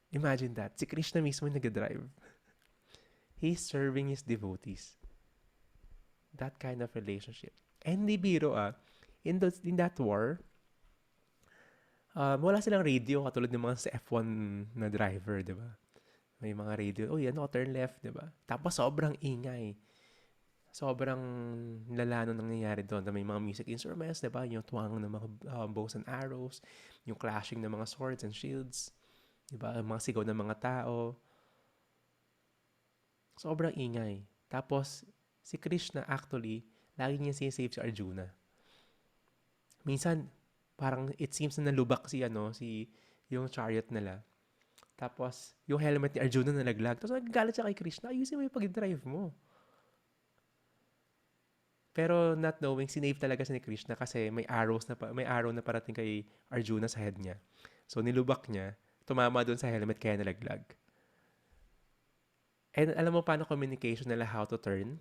Imagine that. Si Krishna mismo yung nag-drive. He's serving his devotees. That kind of relationship. And di biro in that war, wala silang radio katulad ng mga sa F1 na driver, di ba? May mga radio, turn left, di ba? Tapos sobrang ingay. Sobrang lalano nangyayari doon. May mga music instruments, di ba? Yung tuwang ng mga bows and arrows, yung clashing ng mga swords and shields, di ba? Mga sigaw ng mga tao. Sobrang ingay. Tapos, si Krishna actually, lagi niya save si Arjuna. Minsan, parang it seems na nalubak yung chariot nila. Tapos, yung helmet ni Arjuna nalaglag. Tapos nagagalit siya kay Krishna, ayusin mo yung pag-drive mo. Pero not knowing, sinave talaga siya ni Krishna kasi may arrow na parating kay Arjuna sa head niya. So, nilubak niya, tumama doon sa helmet kaya nalaglag. And alam mo paano communication nila how to turn?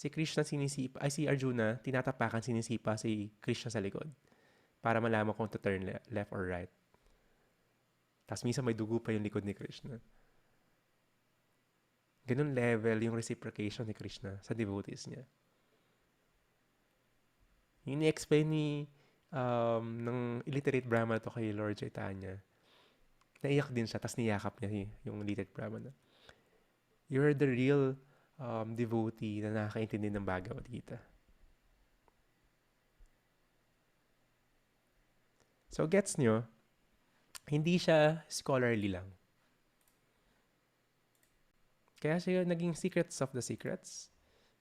Si Arjuna, tinatapakan, sinisipa si Krishna sa likod. para malaman kung to turn left or right. Tapos minsan may dugo pa yung likod ni Krishna. Ganun level yung reciprocation ni Krishna sa devotees niya. Yung ni-explain ng illiterate Brahmana to kay Lord Chaitanya, naiyak din siya, tapos niyakap niya yung illiterate Brahmana. You're the real devotee na nakakaintindi ng Bhagavad Gita. So, gets nyo, hindi siya scholarly lang. Kaya siya naging secrets of the secrets.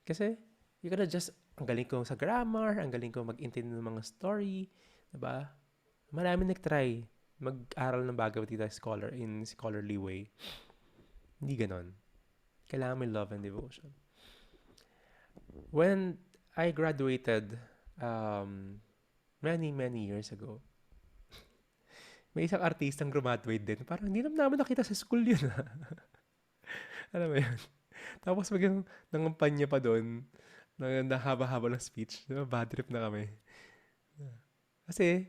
Kasi, you gotta just, ang galing ko sa grammar, ang galing ko mag-intindi ng mga story, diba? Marami nag-try mag-aral ng Bhagavad Gita in scholarly way. Hindi ganon. Kailangan may love and devotion. When I graduated many years ago, may isang artistang graduate din. Parang hindi naman nakita sa school yun. Alam mo yun? Tapos biglang nangampanya pa doon. Nahaba-haba ng speech. Bad trip na kami. Kasi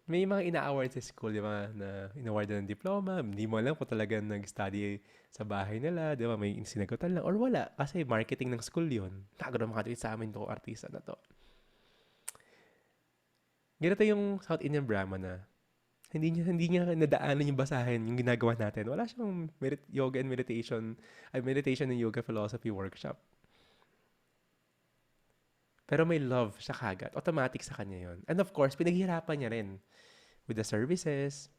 may mga ina-award sa school, di ba, na in-award ng diploma. Hindi mo alam kung talaga nag-study sa bahay nila. Di ba, may sinagutan lang. Or wala. Kasi marketing ng school yun. Tago na makatuwid sa amin to artista na to. Ganito yung South Indian Brahmana. Hindi niya nadaanan yung basahin, yung ginagawa natin. Wala siyang yoga and meditation and yoga philosophy workshop. Pero may love siya kagad. Automatic sa kanya yon. And of course, pinaghirapan niya rin with the services.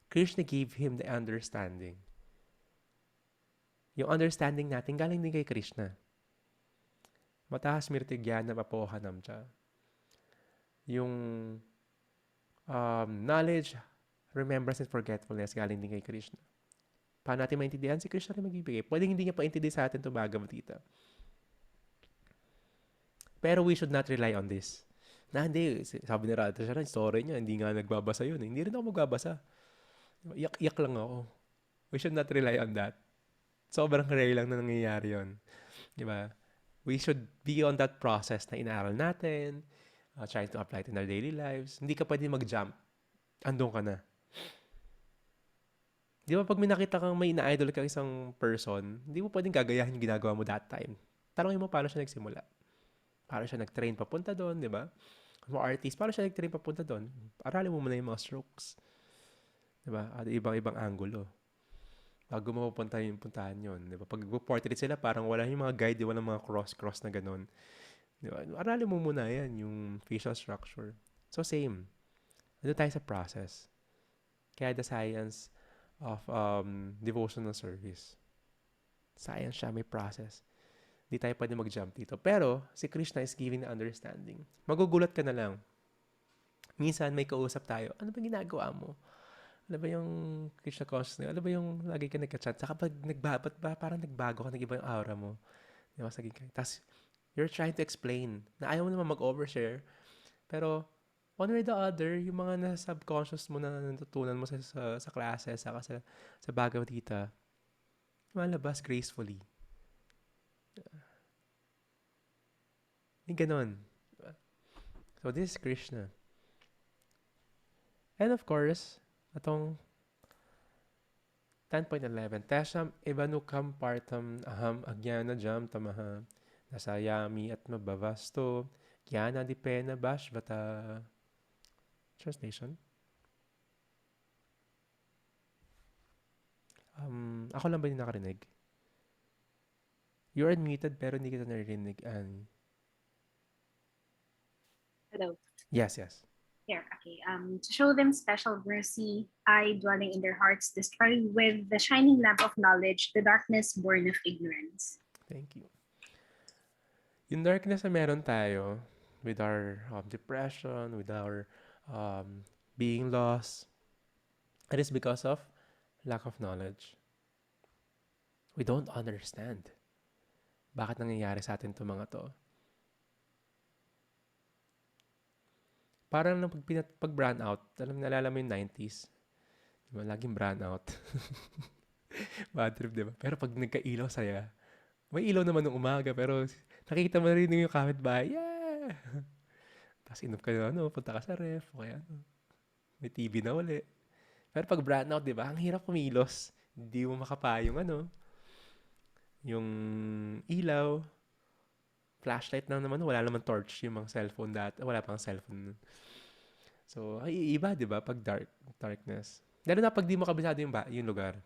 Krishna gave him the understanding. Yung understanding natin galing din kay Krishna. Matahas mirti gyana papohanam siya. Yung knowledge, remembrance, and forgetfulness galing din kay Krishna. Paano natin maintindihan? Si Krishna rin magbibigay. Pwedeng hindi niya paintindi sa atin ito Bhagavad Gita. Pero we should not rely on this. Na hindi, sabi ni Radha Sharan, story niya, hindi nga nagbabasa yun. Hindi rin ako magbabasa. Iyak lang ako. We should not rely on that. Sobrang rare lang na nangyayari yun. Diba? We should be on that process na inaaral natin, trying to apply it in our daily lives. Hindi ka pwede mag-jump. Andun ka na. Di ba pag may nakita kang may ina-idol kang isang person, hindi mo pwedeng gagayahin yung ginagawa mo that time. Tanongin mo paano siya nagsimula. Paano siya nag-train papunta doon, di ba? Kung mo artist, paano siya nag-train papunta doon? Aralin mo muna yung mga strokes. Di ba? At ibang angulo. Bago mo pupunta yung puntahan yun. Di ba? Pag portrait sila, parang wala yung mga guide, wala mga cross na ganun. Diba? Aralin mo muna yan, yung facial structure. So, same. Ano tayo sa process? Kaya the science of devotional service. Science siya, may process. Di tayo pwede mag-jump dito. Pero, si Krishna is giving the understanding. Magugulat ka na lang. Minsan, may kausap tayo. Ano ba ginagawa mo? Ano ba yung Krishna consciousness? Ano ba yung lagi ka nagka-chat? Saka pag parang nagbago ka, nag-iba yung aura mo. Diba? Tapos, you're trying to explain na ayaw mo naman mag-overshare. Pero, one way or the other, yung mga nasa subconscious mo na natutunan mo sa classes, saka sa Bhagavad Gita, malabas gracefully. Yung ganon. So, this is Krishna. And of course, atong 10.11, Tesham ivanukam partam aham agyana jam tamaha nasayami at mabavasto gyana dipena bashvata. Translation. Ako lang ba yung nakarinig? You're unmuted pero hindi kita narinig, Annie. Hello. Yes. Here, okay. To show them special mercy, I, dwelling in their hearts, destroy with the shining lamp of knowledge the darkness born of ignorance. Thank you. Yung darkness na meron tayo with our depression, with our being lost, it is because of lack of knowledge. We don't understand bakit nangyayari sa atin itong mga to. Parang pag brand out, nalala mo yung 90s. Diba? Laging brand out. Bad trip, diba? Pero pag nagka-ilaw saya, may ilaw naman ng umaga, pero nakikita mo rin yung kapitbahay. Yeah! Tapos inom ka na, punta ka sa ref, o kaya may TV na uli. Pero pag brownout, di ba, ang hirap kumilos. Hindi mo makapayong yung ilaw, flashlight lang naman, wala naman torch yung mga cellphone dati. Wala pang cellphone. So, ay iba, di ba, pag darkness. Lalo na pag di mo kabisado yung lugar.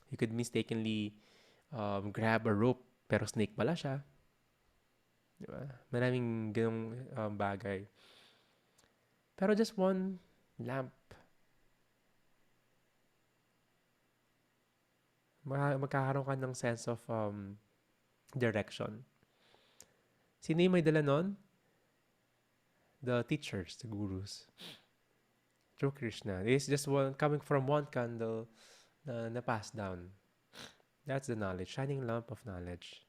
You could mistakenly grab a rope, pero snake pala siya. Di ba? Maraming ganong bagay. Pero just one lamp. Magkakaroon ka ng sense of direction. Sino yung may dala nun? The teachers, the gurus. Through Krishna. It's just coming from one candle na passed down. That's the knowledge. Shining lamp of knowledge.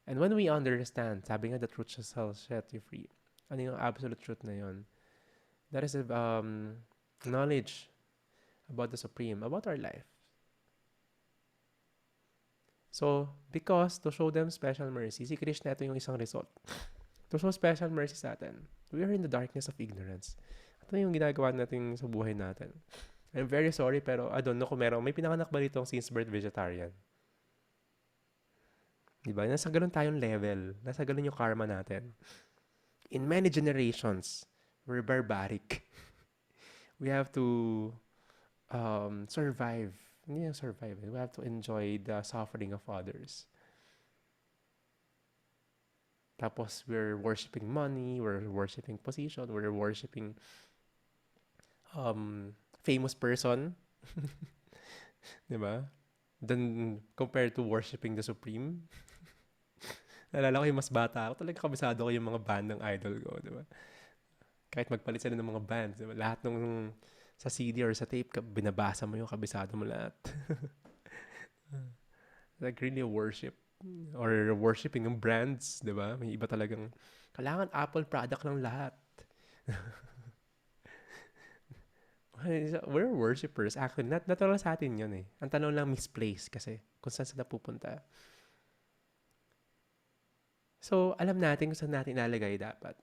And when we understand, sabi nga, the truth shall set you free. Ano yung absolute truth na yun? That is knowledge about the Supreme, about our life. So, because to show them special mercy, si Krishna, ito yung isang result. To show special mercy sa atin. We are in the darkness of ignorance. Ito yung ginagawa natin sa buhay natin. I'm very sorry, pero I don't know kung may pinanganak ba ditong since birth vegetarian. Diba? Nasa ganun tayong level. Nasa ganun yung karma natin. In many generations, we're barbaric. We have to survive. Hindi yung survive. We have to enjoy the suffering of others. Tapos, we're worshiping money, we're worshiping position, we're worshiping famous person. Diba? Then, compared to worshiping the Supreme. Nalala ko yung mas bata ako. Talaga kabisado ko yung mga band ng idol ko. Diba? Kahit magpalit sila ng mga bands. Diba? Lahat nung sa CD or sa tape, binabasa mo yung kabisado mo lahat. Like really a worship. Or worshiping ng brands, di ba? May iba talagang, kailangan Apple product lang lahat. We're worshipers. Actually, natural sa atin yun eh. Ang tanong lang misplaced kasi kung saan sila pupunta. So, alam natin kung saan natin ilalagay dapat.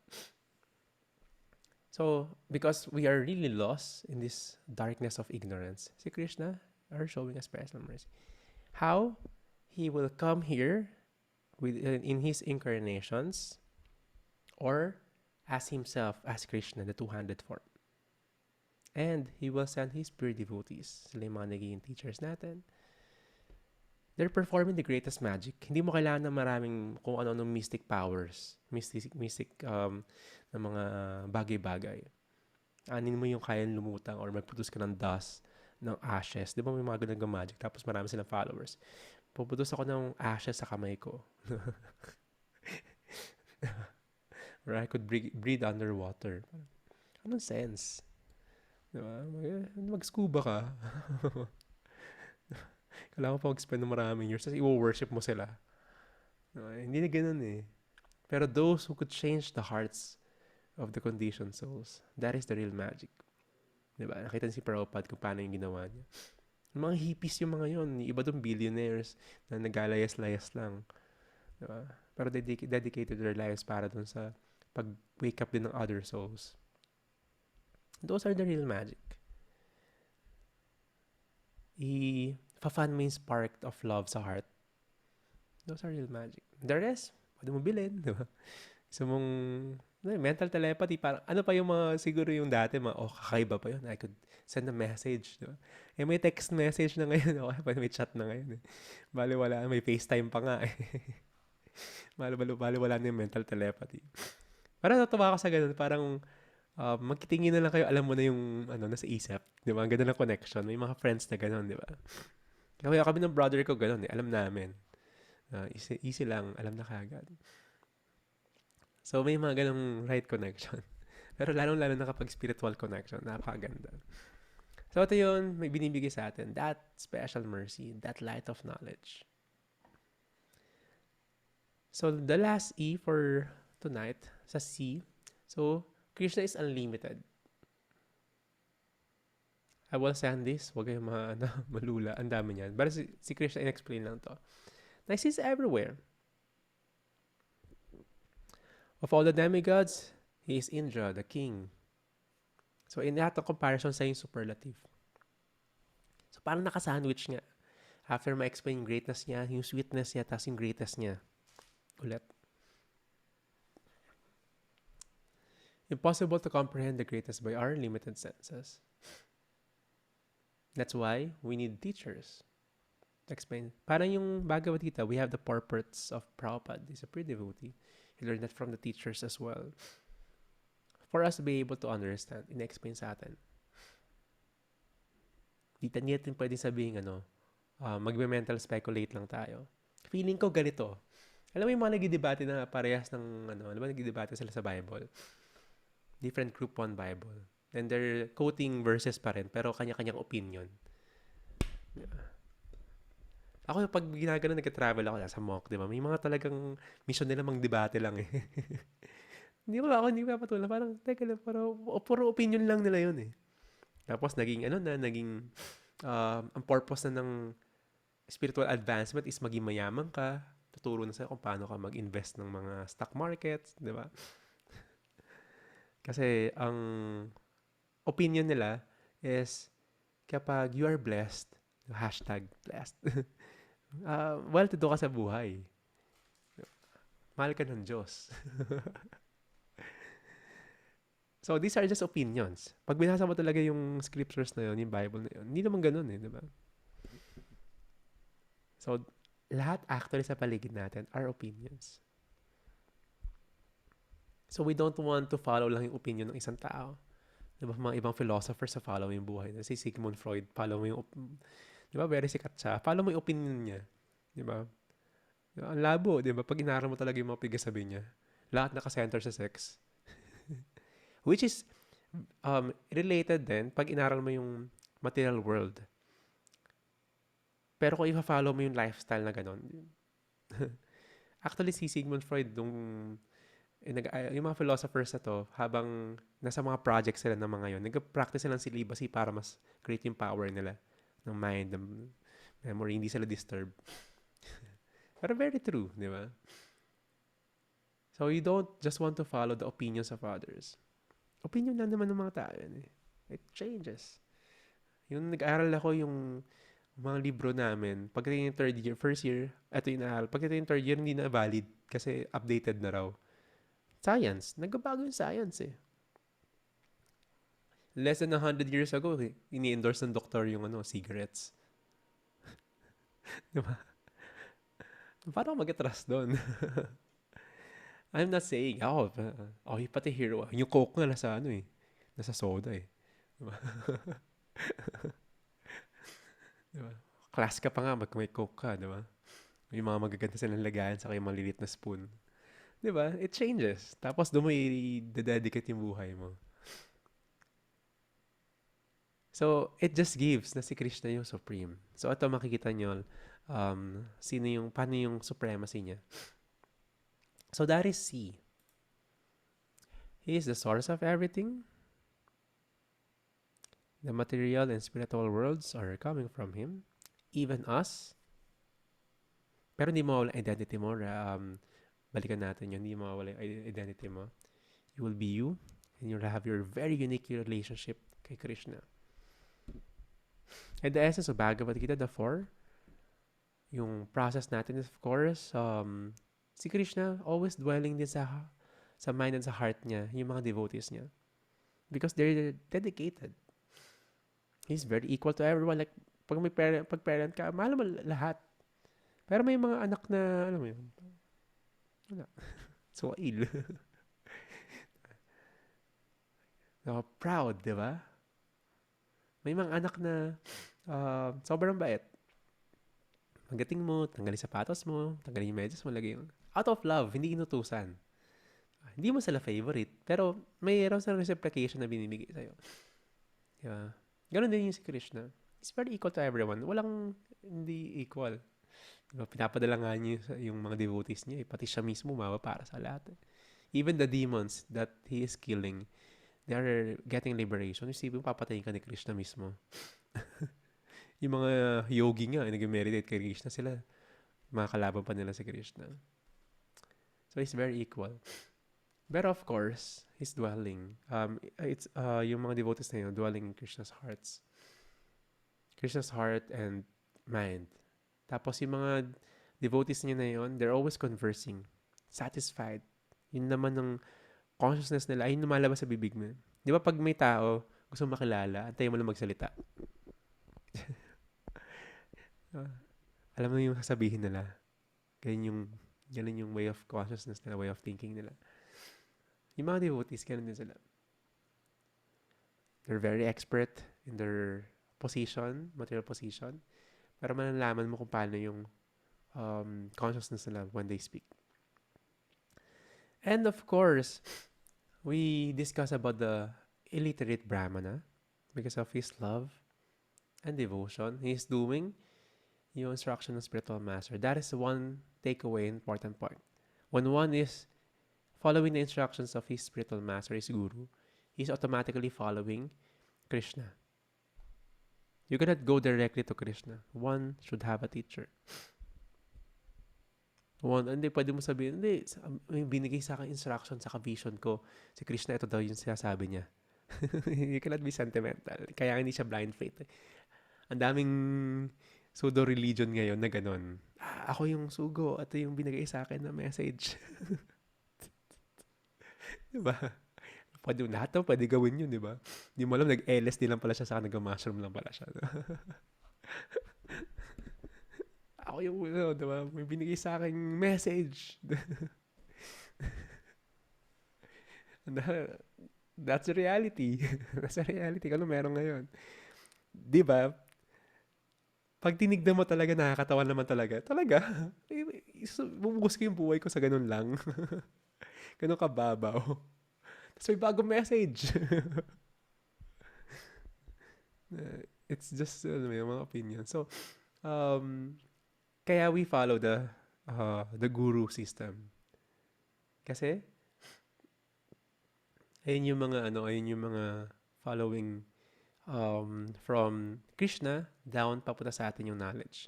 So, because we are really lost in this darkness of ignorance, si Krishna are showing us special mercy. How? He will come here in his incarnations or as himself, as Krishna, the two-handed form. And he will send his pure devotees. Sila yung mga nagiging teachers natin. They're performing the greatest magic. Hindi mo kailangan ng maraming kung ano-ano mystic powers. Mystic na mga bagay-bagay. Anin mo yung kayang lumutang or mag-produce ka ng dust, ng ashes. Di ba may mga ganang magic? Tapos marami silang followers. Puputos ako ng ashes sa kamay ko. Or I could breathe underwater. Anong sense? Diba? Mag-scuba ka. Kailangan pa mag-spend ng maraming years. Tapos i-worship mo sila. Diba? Hindi na ganun eh. Pero those who could change the hearts of the conditioned souls, that is the real magic. Diba? Nakita si Prabhupada kung paano yung ginawa niya. Yung mga hippies yung mga yun. Yung iba doon billionaires na nagalayas-layas lang. Diba? Pero dedicated their lives para doon sa pag-wake up din ng other souls. Those are the real magic. I-fan mo yung spark of love sa heart. Those are real magic. The rest, pwede mo bilhin. Diba? Isa mong mental telepathy, parang ano pa yung mga, siguro yung dati, kakaiba pa yun. I could send a message. Diba? May text message na ngayon. May chat na ngayon. Bali wala, may FaceTime pa nga. Bali wala na yung mental telepathy. Parang natuwa ako sa ganun. Parang magkitingin na lang kayo, alam mo na yung nasa isip. Di ba? Ang ganda ng connection. May mga friends na ganun, di ba? Kaya kami ng brother ko ganun eh. Alam namin. Easy lang. Alam na kagad. So, may mga ganung right connection. Pero lalong-lalo na kapag spiritual connection, napakaganda. So, ito yun, may binibigay sa atin. That special mercy, that light of knowledge. So, the last E for tonight, sa C. So, Krishna is unlimited. I will send this. Huwag kayong malula. Ang dami niyan. Pero si Krishna, in-explain lang to. Now, he's everywhere. Of all the demigods, He is Indra, the king. So, in that comparison sa yung superlative. So, parang nakasandwich nga. After ma-explain yung greatness niya, yung sweetness niya, tapos yung greatness niya. Ulit. Impossible to comprehend the greatness by our limited senses. That's why we need teachers to explain. Parang yung Bhagavad Gita, we have the purports of Prabhupada. He's a pretty devotee. He learned that from the teachers as well. For us to be able to understand, in-explain sa atin. Di natin pwede sabihin, magme-mental speculate lang tayo. Feeling ko ganito. Alam mo yung mga nagdidebate na parehas ng, alam mo, nagdidebate sila sa Bible. Different group on Bible. And they're quoting verses pa rin, pero kanya-kanyang opinion. Yeah. Ako, pag ginagano, nag-travel ako sa monk, di ba? May mga talagang mission nila mang-debate lang eh. Hindi ko papatulan. Parang, teka lang, puro opinion lang nila yun eh. Tapos, naging, ang purpose na ng spiritual advancement is maging mayaman ka. Tuturo na sa'yo kung paano ka mag-invest ng mga stock markets, di ba? Kasi, ang opinion nila is, kapag you are blessed, hashtag blessed, well-to-do ka sa buhay. Mahal ka ng Diyos. So, these are just opinions. Pag binasa mo talaga yung scriptures na yun, yung Bible na yun, hindi naman ganun eh, di ba? So, lahat actually sa paligid natin are opinions. So, we don't want to follow lang yung opinion ng isang tao. Di ba? Mga ibang philosophers sa follow yung buhay. Si Sigmund Freud, follow mo yung, di ba? Very sikat siya. Follow mo yung opinion niya. Di ba? Ang labo, di ba? Pag inaral mo talaga yung mga pigasabi niya, lahat nakasenter sa sex. Which is related din pag inaral mo yung material world. Pero kung i-follow mo yung lifestyle na ganon, actually si Sigmund Freud, yung mga philosophers na to, habang nasa mga projects sila ng mga yun, nag-practice silang celibacy para mas create yung power nila ng mind, ng memory, hindi sila disturb. Pero very true, di ba? So you don't just want to follow the opinions of others. Opinion lang naman ng mga tao yan eh. It changes. Yung nag-aaral ako yung mga libro namin, pagdating yung third year, first year, ito yung naaral. Pagdating yung third year, hindi na valid kasi updated na raw. Science. Nagbabago yung science eh. Less than 100 years ago, ini-endorse ng doktor yung cigarettes. Diba? Paano mag-trust doon? I'm not saying, pati hero. Yung Coke nga nasa nasa soda eh. Diba? Diba? Class ka pa nga, may Coke ka, diba? Yung mga magaganda silang lagayan sa kayong malilit na spoon. Diba? It changes. Tapos doon mo i-dedicate yung buhay mo. So, it just gives na si Krishna yung supreme. So, ito makikita nyo, paano yung supremacy niya. So, that is C. He is the source of everything. The material and spiritual worlds are coming from Him. Even us. Pero hindi mawawala identity mo. Balikan natin yun. Hindi mawawala identity mo. You will be you. And you'll have your very unique relationship kay Krishna. And the essence of Bhagavad Gita, the 4, yung process natin is, of course, si Krishna always dwelling din sa mind and sa heart niya, yung mga devotees niya. Because they're dedicated. He's very equal to everyone. Like, pag parent ka, mahal mo lahat. Pero may mga anak na, alam mo yun, wala. Suwail. So, proud, di ba? May mga anak na sobrang bait. Pagdating mo, tanggalin sapatos mo, tanggalin yung medyas mo, lagay yung out of love, hindi inutusan. Hindi mo sila favorite, pero mayroon sa reciprocation na binibigay sa'yo. Diba? Ganon din yung si Krishna. He's very equal to everyone. Walang hindi equal. Diba? Pinapadala nga niya yung mga devotees niya. Pati siya mismo, para sa lahat. Even the demons that he is killing, they are getting liberation. Isipin mo, papatayin ka ni Krishna mismo. Yung mga yogi nga, nag-meditate kay Krishna sila. Mga kalaban pa nila si Krishna. So, he's very equal. But of course, He's dwelling. It's yung mga devotees na yun, dwelling in Krishna's hearts. Krishna's heart and mind. Tapos yung mga devotees niya na yun, they're always conversing. Satisfied. Yun naman ng consciousness nila, ayun lumalabas sa bibig mo. Di ba pag may tao, gusto mo makilala, antayin mo lang magsalita. Alam mo yung sasabihin nila. Ganun yung way of consciousness nila, way of thinking nila. Yung mga devotees, ganun din sila. They're very expert in their position, material position. Pero malalaman mo kung paano yung consciousness nila when they speak. And of course, we discuss about the illiterate Brahmana because of his love and devotion. He's doing yung instruction ng spiritual master. That is one takeaway, important point. When one is following the instructions of his spiritual master, his guru, he's automatically following Krishna. You cannot go directly to Krishna. One should have a teacher. Hindi, pwede mo sabihin, hindi, may binigay sa akin instruction sa vision ko. Si Krishna, ito daw yung sinasabi niya. You cannot be sentimental. Kaya hindi siya blind faith. Ang daming pseudo-religion ngayon na ganun. Ako yung sugo, ito yung binigay sa akin na message. Diba? Lahat na pwede gawin yun, diba? Di mo alam, nag-LSD lang pala siya, saka nag-mushroom lang pala siya. Ako yung, diba? May binigay sa akin message. That's the reality. That's the reality. Ano meron ngayon? Diba? Pag tinignan mo talaga, nakakatawan naman talaga. Talaga. Bumuhos ko yung buhay ko sa ganun lang. Ganun kababaw. Tapos may bagong message. It's just may mga opinion. So, kaya we follow the guru system. Kasi ayun yung mga following from Krishna down papunta sa atin yung knowledge.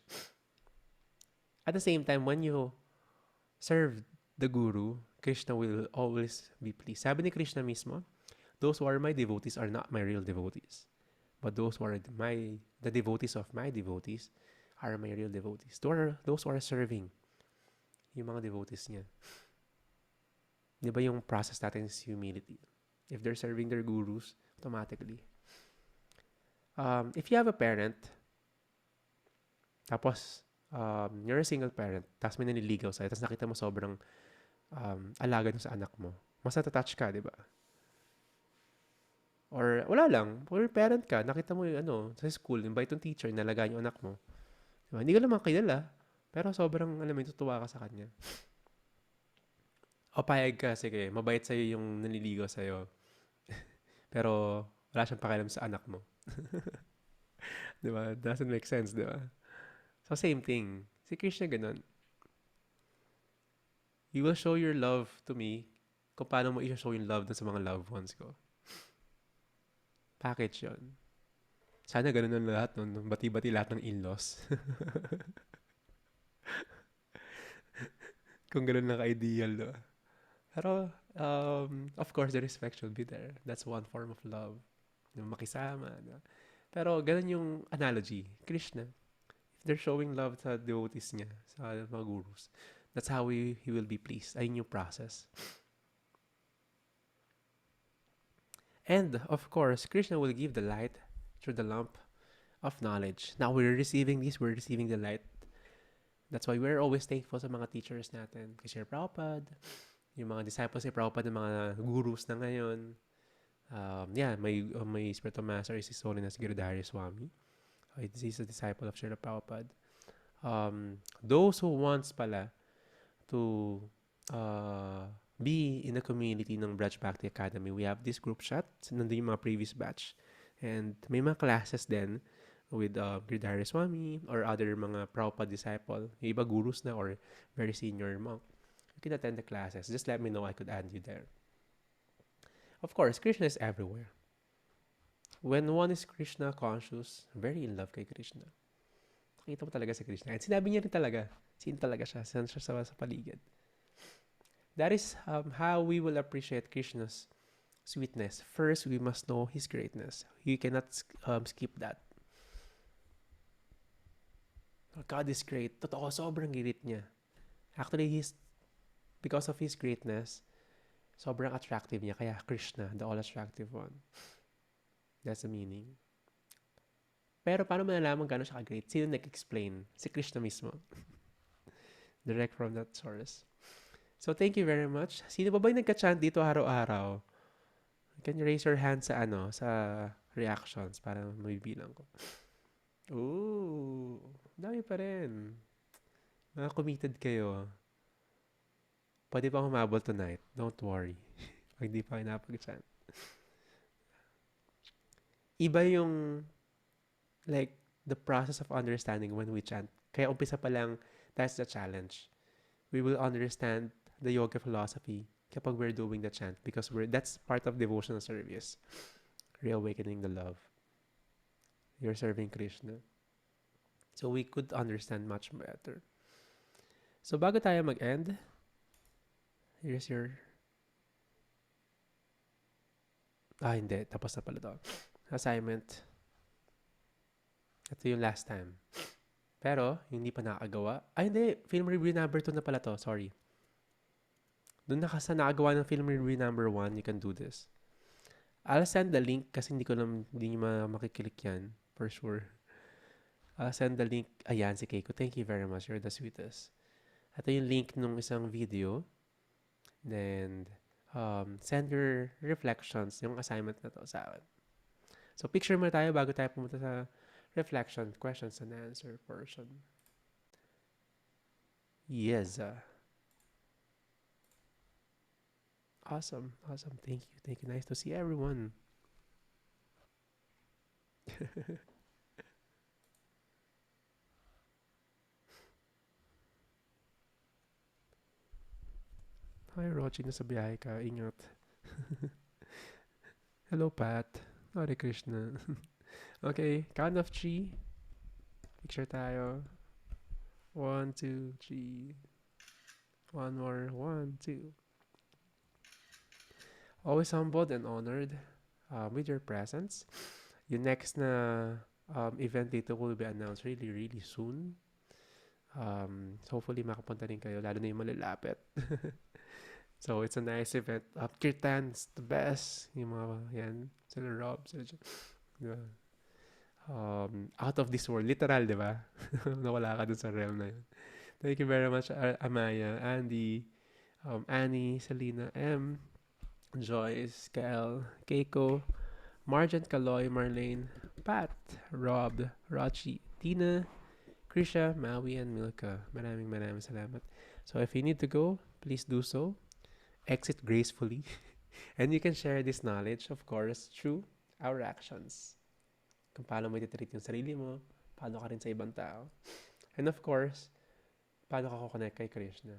At the same time, when you serve the guru, Krishna will always be pleased. Sabi ni Krishna mismo, those who are my devotees are not my real devotees. But those who are the devotees of my devotees are my real devotees. Those who are serving yung mga devotees niya. Di ba yung process natin is humility? If they're serving their gurus, automatically. If you have a parent, tapos you're a single parent, tapos may naniligaw sa'yo, tapos nakita mo sobrang alaga mo sa anak mo, mas natatouch ka, di ba? Or wala lang, or parent ka, nakita mo yung sa school, invite yung teacher, nalagaan yung anak mo. Diba? Hindi ka naman kilala, pero sobrang, tutuwa ka sa kanya. O payag ka, sige, mabait sa'yo yung nanliligaw sa'yo. Pero wala siyang pakialam sa anak mo. Diba? Doesn't make sense, diba? So same thing. Si Krishna ganun. You will show your love to me kung paano mo i-show yung love sa mga loved ones ko. Package yun. Sana ganun ang lahat nun. Bati-bati lahat ng in-laws. Kung ganun lang ka-ideal, no? Pero, of course, the respect should be there. That's one form of love. Yung makisama. No? Pero, ganun yung analogy. Krishna, if they're showing love sa devotees niya, sa mga gurus, that's how he will be pleased. Ayun yung process. And, of course, Krishna will give the light through the lamp of knowledge. Now, we're receiving the light. That's why we're always thankful sa mga teachers natin. Kay Srila Prabhupada, yung mga disciples ni Prabhupada, ng mga gurus na ngayon. My spiritual master is His Holiness Giridhari Swami. He's a disciple of Srila Prabhupada. Those who wants pala to be in the community ng Braj Bhakti Academy, we have this group chat. Nandun yung mga previous batch. And may mga classes din with Giridhari Swami or other mga Prabhupada disciple. Yung iba gurus na or very senior monk. You can attend the classes. Just let me know, I could add you there. Of course, Krishna is everywhere. When one is Krishna conscious, very in love kay Krishna. Nakita mo talaga si Krishna. At sinabi niya rin talaga, sino talaga siya, saan siya sa paligid. That is how we will appreciate Krishna's sweetness. First, we must know His greatness. You cannot skip that. God is great. Totoo, sobrang girit niya. Actually, because of His greatness, sobrang attractive niya. Kaya Krishna, the all-attractive one. That's the meaning. Pero paano malalaman gano'n siya ka-great? Sino nag-explain? Si Krishna mismo. Direct from that source. So, thank you very much. Sino ba yung nagka-chant dito araw-araw? Can you raise your hand sa reactions para mabibilang ko? Ooh, dami pa rin. Mga committed kayo. Pwede pa humabol tonight. Don't worry. Pag di pa kayo napag-chant. Iba yung the process of understanding when we chant. Kaya umpisa pa lang, that's the challenge. We will understand the yoga philosophy kapag we're doing the chant because that's part of devotional service. Reawakening the love. You're serving Krishna. So we could understand much better. So bago tayo mag-end, here's your... hindi. Tapos na pala to. Assignment. Ito yung last time. Pero, hindi pa nakagawa. Hindi. Film review number 2 na pala to. Sorry. Doon sa nakagawa ng film review number 1, you can do this. I'll send the link kasi hindi nyo makiklik yan. For sure. I'll send the link. Ayan, si Keiko. Thank you very much. You're the sweetest. Ito yung link nung isang video. Then, send your reflections, yung assignment na to sa akin. So, picture mo tayo bago tayo pumunta sa reflection, questions and answer portion. Yes. Awesome. Thank you. Nice to see everyone. Hi, Rochi. Nasa biyahe ka. Ingat. Hello, Pat. Hare Krishna. Okay. Count of 3. Picture tayo. 1, 2, 3. One more. 1, 2. Always humbled and honored with your presence. Yung next na event dito will be announced really, really soon. So hopefully makapunta rin kayo, lalo na yung malalapit. So it's a nice event. Kirtan's the best. Yung mga yan, sila Rob, sila out of this world. Literal, di ba? Nawala ka dun sa realm na yun. Thank you very much, Amaya, Andy, Annie, Selena, M, Joyce, Kel, Keiko, Marjan, Kaloy, Marlene, Pat, Rob, Rachi, Tina, Krisha, Maui, and Milka. Maraming salamat. So if you need to go, please do so. Exit gracefully. And you can share this knowledge, of course, through our actions. Kung paano mo ititreat yung sarili mo, paano ka rin sa ibang tao. And of course, paano ka connect kay Krishna.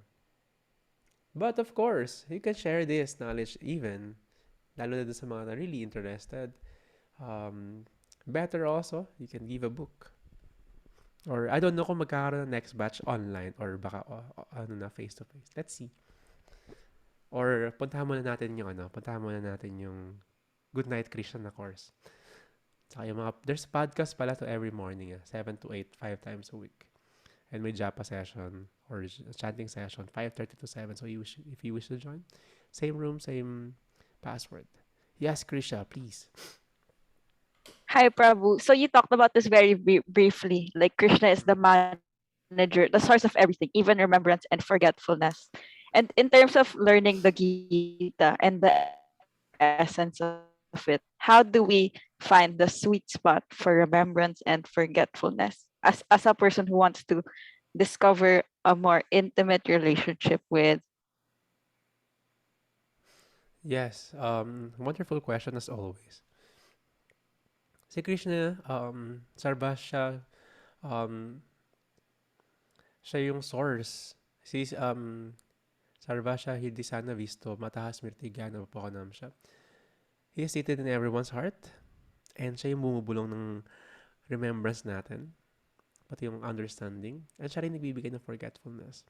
But of course, you can share this knowledge even, lalo na sa mga really interested. Better also, you can give a book. Or I don't know kung magkakaroon ng next batch online or baka face-to-face. Let's see. Or puntahan muna natin yung Good Night Krishna na course. Saka yung there's podcast pala to every morning, 7 to 8, 5 times a week. And may japa session or chanting session, 5:30 to 7. So if you wish to join, same room, same password. Yes, Krisha, please. Hi, Prabhu. So you talked about this very briefly. Like Krishna is the manager, the source of everything, even remembrance and forgetfulness. And in terms of learning the Gita and the essence of it, how do we find the sweet spot for remembrance and forgetfulness as a person who wants to discover a more intimate relationship with? Yes, wonderful question as always. Si Krishna, Sarvasya, siya yung source. Si Sarvasya Hidisana Visto, Matahas Mirtigana Papanam siya. He is seated in everyone's heart. And siya yung bumubulong ng remembrance natin. Pati yung understanding. And siya rin nagbibigay ng forgetfulness.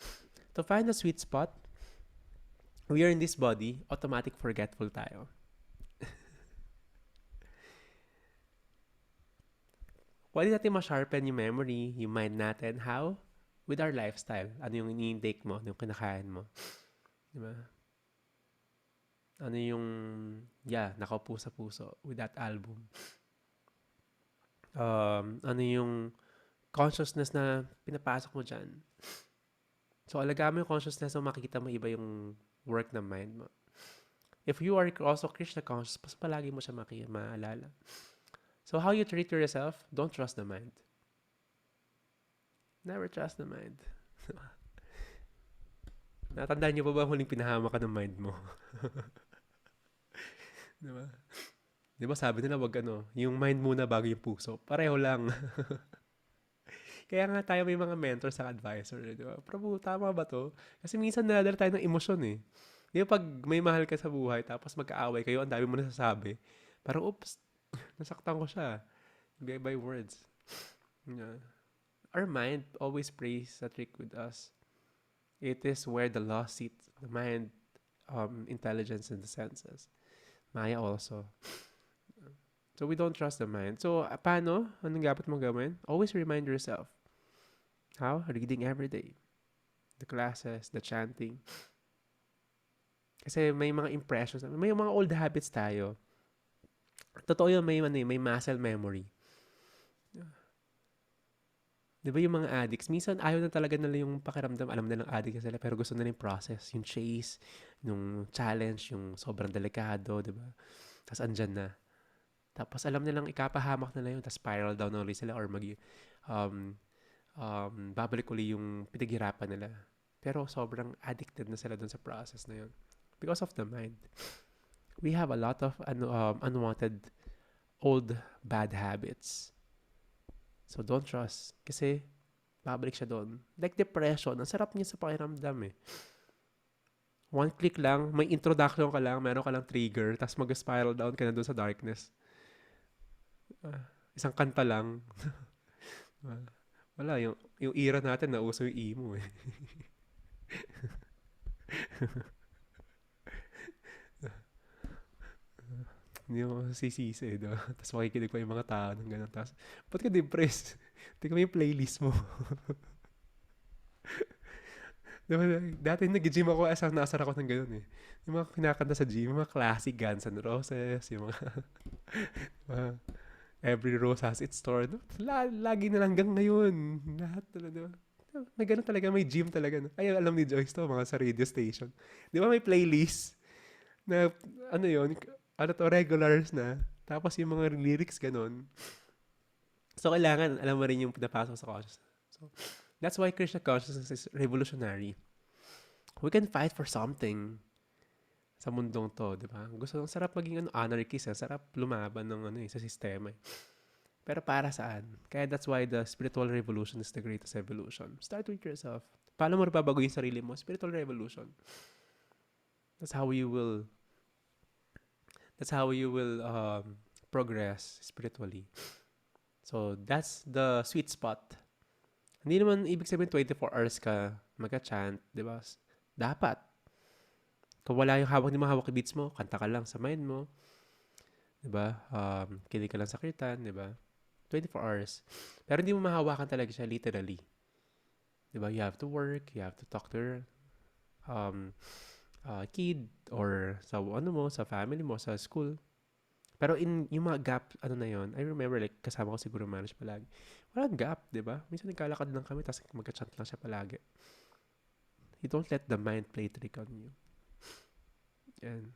To find the sweet spot, we are in this body, automatic forgetful tayo. Pwede natin ma-sharpen yung memory, yung mind natin. How? With our lifestyle. Ano yung ini-intake mo, ano yung kinakain mo. Diba? Ano yung, nakaupo sa puso with that album. Ano yung consciousness na pinapasok mo dyan. So, alagaan mo yung consciousness mo, makikita mo iba yung work ng mind mo. If you are also Krishna conscious, mas palagi mo siya maalala. So, how you treat yourself, don't trust the mind. Never trust the mind. Natandaan niyo pa ba huling pinahama ka ng mind mo? Diba? Diba sabi nila wag yung mind muna bago yung puso. Pareho lang. Kaya nga tayo may mga mentors sa advisor. Diba? Prabhu, tama ba to? Kasi minsan nadala tayo ng emosyon eh. Di ba pag may mahal ka sa buhay tapos magkaaway kayo, ang dami mo nasasabi. Parang, oops, nasaktan ko siya. By words. Yeah. Our mind always plays a trick with us. It is where the law sits. The mind, intelligence, and the senses. Maya also. So we don't trust the mind. So paano? Anong dapat mo gawin? Always remind yourself. How? Reading every day. The classes, the chanting. Kasi may mga impressions. May mga old habits tayo. Totoo yun, may muscle memory. Di ba yung mga addicts, minsan ayaw na talaga nila yung pakiramdam, alam nilang addict sila, pero gusto nila yung process, yung chase, yung challenge, yung sobrang delikado, di ba? Tapos andyan na. Tapos alam nilang ikapahamak nila yun, tapos spiral down na ulit sila or babalik ulit yung pinaghirapan nila. Pero sobrang addicted na sila dun sa process na yun. Because of the mind. We have a lot of unwanted old bad habits. So, don't trust. Kasi, babalik siya doon. Like depression, ang sarap niya sa pakiramdam eh. One click lang, may introduction ka lang, meron ka lang trigger, tapos mag-spiral down ka na doon sa darkness. Isang kanta lang. Wala, yung era natin, nauso yung emo eh. Hindi mo sisisi, no? Tapos makikinig pa yung mga tao ng gano'n. Tapos, ba't ka depressed? Tingnan mo yung playlist mo. Diba, dati nag-gym ako, nasar ako ng gano'n eh. Yung mga kinakanta sa gym, yung mga classic Guns N' Roses, yung mga Every Rose Has Its Thorn. Lagi na lang hanggang ngayon. Lahat talaga. May gano'n talaga, may gym talaga. No? Ay, alam ni Joyce to, mga sa radio station. Di ba may playlist na, regulars na. Tapos yung mga lyrics ganun. So, kailangan, alam mo rin yung pinapasok sa consciousness. So, that's why Krishna consciousness is revolutionary. We can fight for something sa mundong to, di ba? Sarap maging anarchist, sarap lumaban ng sa sistema. Pero para saan? Kaya that's why the spiritual revolution is the greatest evolution. Start with yourself. Paano mo nababago yung sarili mo? Spiritual revolution. That's how you will progress spiritually. So, that's the sweet spot. Hindi naman ibig sabihin 24 hours ka mag-chant, di ba? Dapat. Kung wala yung hawak, di mo hawak yung beats mo, kanta ka lang sa mind mo. Di ba? Kinig ka lang sa kirtan, di ba? 24 hours. Pero hindi mo mahawakan talaga siya literally. Di ba? You have to work, you have to talk to your kid or sa sa family mo, sa school. Pero yung mga gap, na yun, I remember like kasama ko siguro manage palagi. Walang gap, di ba? Minsan nagkalakad lang kami tapos magka-chant lang siya palagi. You don't let the mind play trick on you. And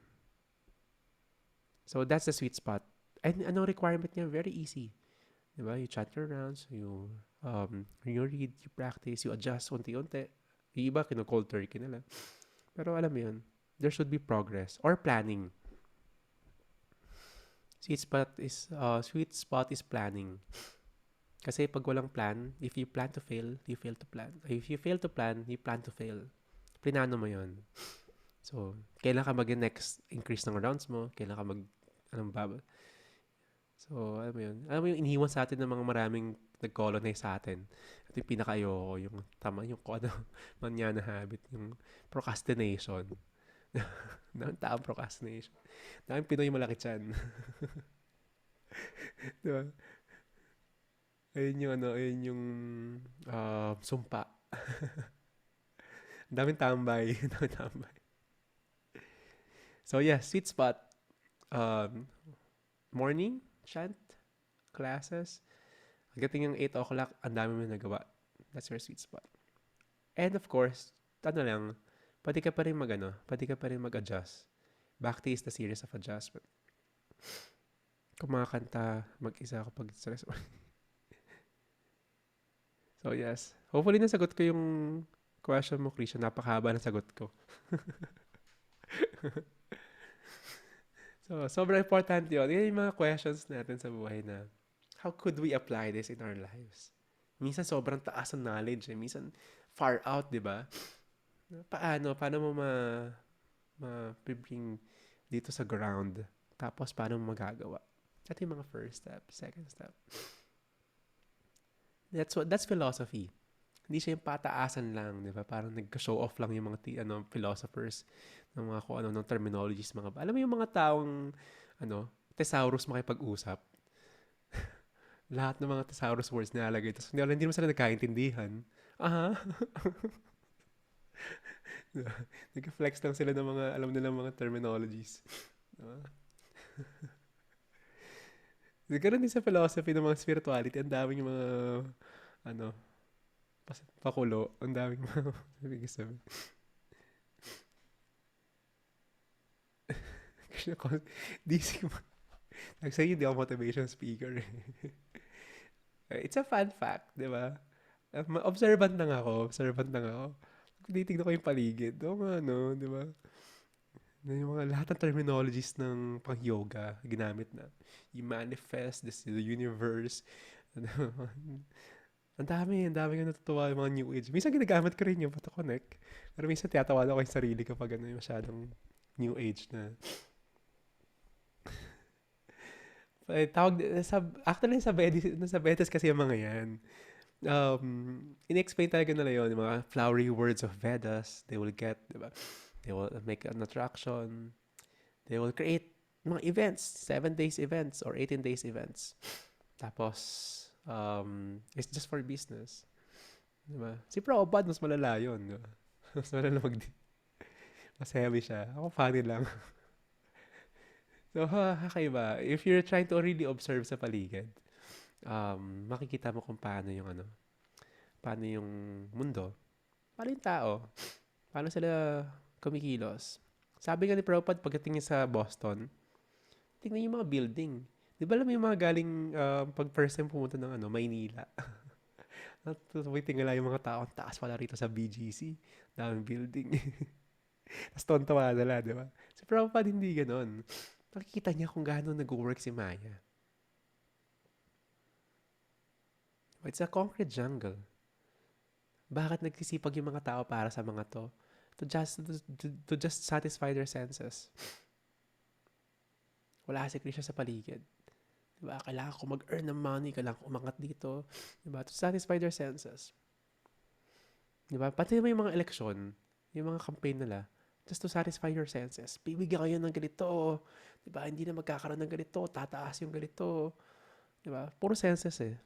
so that's the sweet spot. And anong requirement niya? Very easy. Di ba? You chant your rounds, you read, you practice, you adjust unti-unti. Yung iba, kino-cold turkey nila. Pero alam mo yun, there should be progress or planning. Sweet spot is planning. Kasi pag walang plan, if you plan to fail, you fail to plan. If you fail to plan, you plan to fail. Plinano mo yun. So, kailan ka mag-next increase ng rounds mo? Kailan ka So, alam mo yun. Alam mo yung iniwan sa atin ng mga maraming nag-colonize sa atin. Ito yung pinaka-ayoko, yung tama, yung manana habit, yung procrastination. Daming taong procrastination. Daming Pinoy malaki tiyan. Di ba? Ayun yung sumpa. Ang daming tambay. Ang daming tambay. So yeah, sweet spot. Um, morning, chant, classes. Pagdating ng 8 o'clock, ang dami mo nagawa. That's your sweet spot. And of course, lang, pwede ka pa rin mag-adjust. Bhakti is the series of adjustment. Kumakanta, mag-isa kapag stress. So yes, hopefully nasagot ko yung question mo, Christian. Napakahaba na sagot ko. So, sobrang important yun. Yan yung mga questions natin sa buhay na how could we apply this in our lives? Minsan sobrang taas ng knowledge. Minsan far out, di ba? Paano mo ma-bring dito sa ground? Tapos paano mo magagawa? Ito yung mga first step, second step. That's philosophy. Hindi siya yung pataasan lang, di ba? Parang nag-show off lang yung mga philosophers ng mga kung ano ng terminologies, alam mo yung mga taong thesaurus makipag-usap. Lahat ng mga thesaurus words nilalagay. Tapos hindi naman sila nagkaintindihan. Aha. Nag-flex lang sila ng mga alam nilang mga terminologies. Nagkaroon din sa philosophy ng mga spirituality. Ang daming mga pakulo. Ang daming mga sabi. Nagsayo, hindi ako motivation speaker. It's a fun fact, di ba? Observant lang ako. Tinitignan ko yung paligid. Di ba? Yung mga lahat ng terminologies ng pang-yoga, ginamit na. You manifest, the universe. Ang dami ko natutuwa yung mga new age. Minsan ginagamit ko rin yung to connect. Pero minsan tiyatawa ako yung sarili kapag masyadong new age na. Actually, sa Vedas kasi yung mga yan. In-explain talaga nila yun, yung mga flowery words of Vedas, they will get, diba? They will make an attraction. They will create mga events, 7 days events or 18 days events. Tapos, it's just for business. Diba? Si Prabhupada, mas malala yun. Diba? Mas malala mas heavy siya. Ako funny lang. So, kakaiba. If you're trying to really observe sa paligid, makikita mo kung paano yung mundo, paano yung tao, paano sila kumikilos. Sabi nga ni Prabhupada, pagdating niya sa Boston, tingnan yung mga building. Di ba alam mo yung mga galing, pag first time pumunta ng Maynila? Tingala yung mga tao, taas pala rito sa BGC, daming building. Tapos tontawa nila, di ba? Si Prabhupada hindi ganon. Nakikita niya kung gaano nag-work si Maya. It's a concrete jungle. Bakit nagsisipag yung mga tao para sa mga to? To just satisfy their senses. Wala si Krishna sa paligid. Diba? Kailangan ko mag-earn ng money, kailangan ko umangat dito. Diba? To satisfy their senses. Diba? Pati naman yung mga eleksyon, yung mga campaign nila, just to satisfy your senses. Bibigyan kayo ng ganito. Diba? Hindi na magkakaroon ng ganito. Tataas yung ganito. Diba? Puro senses eh.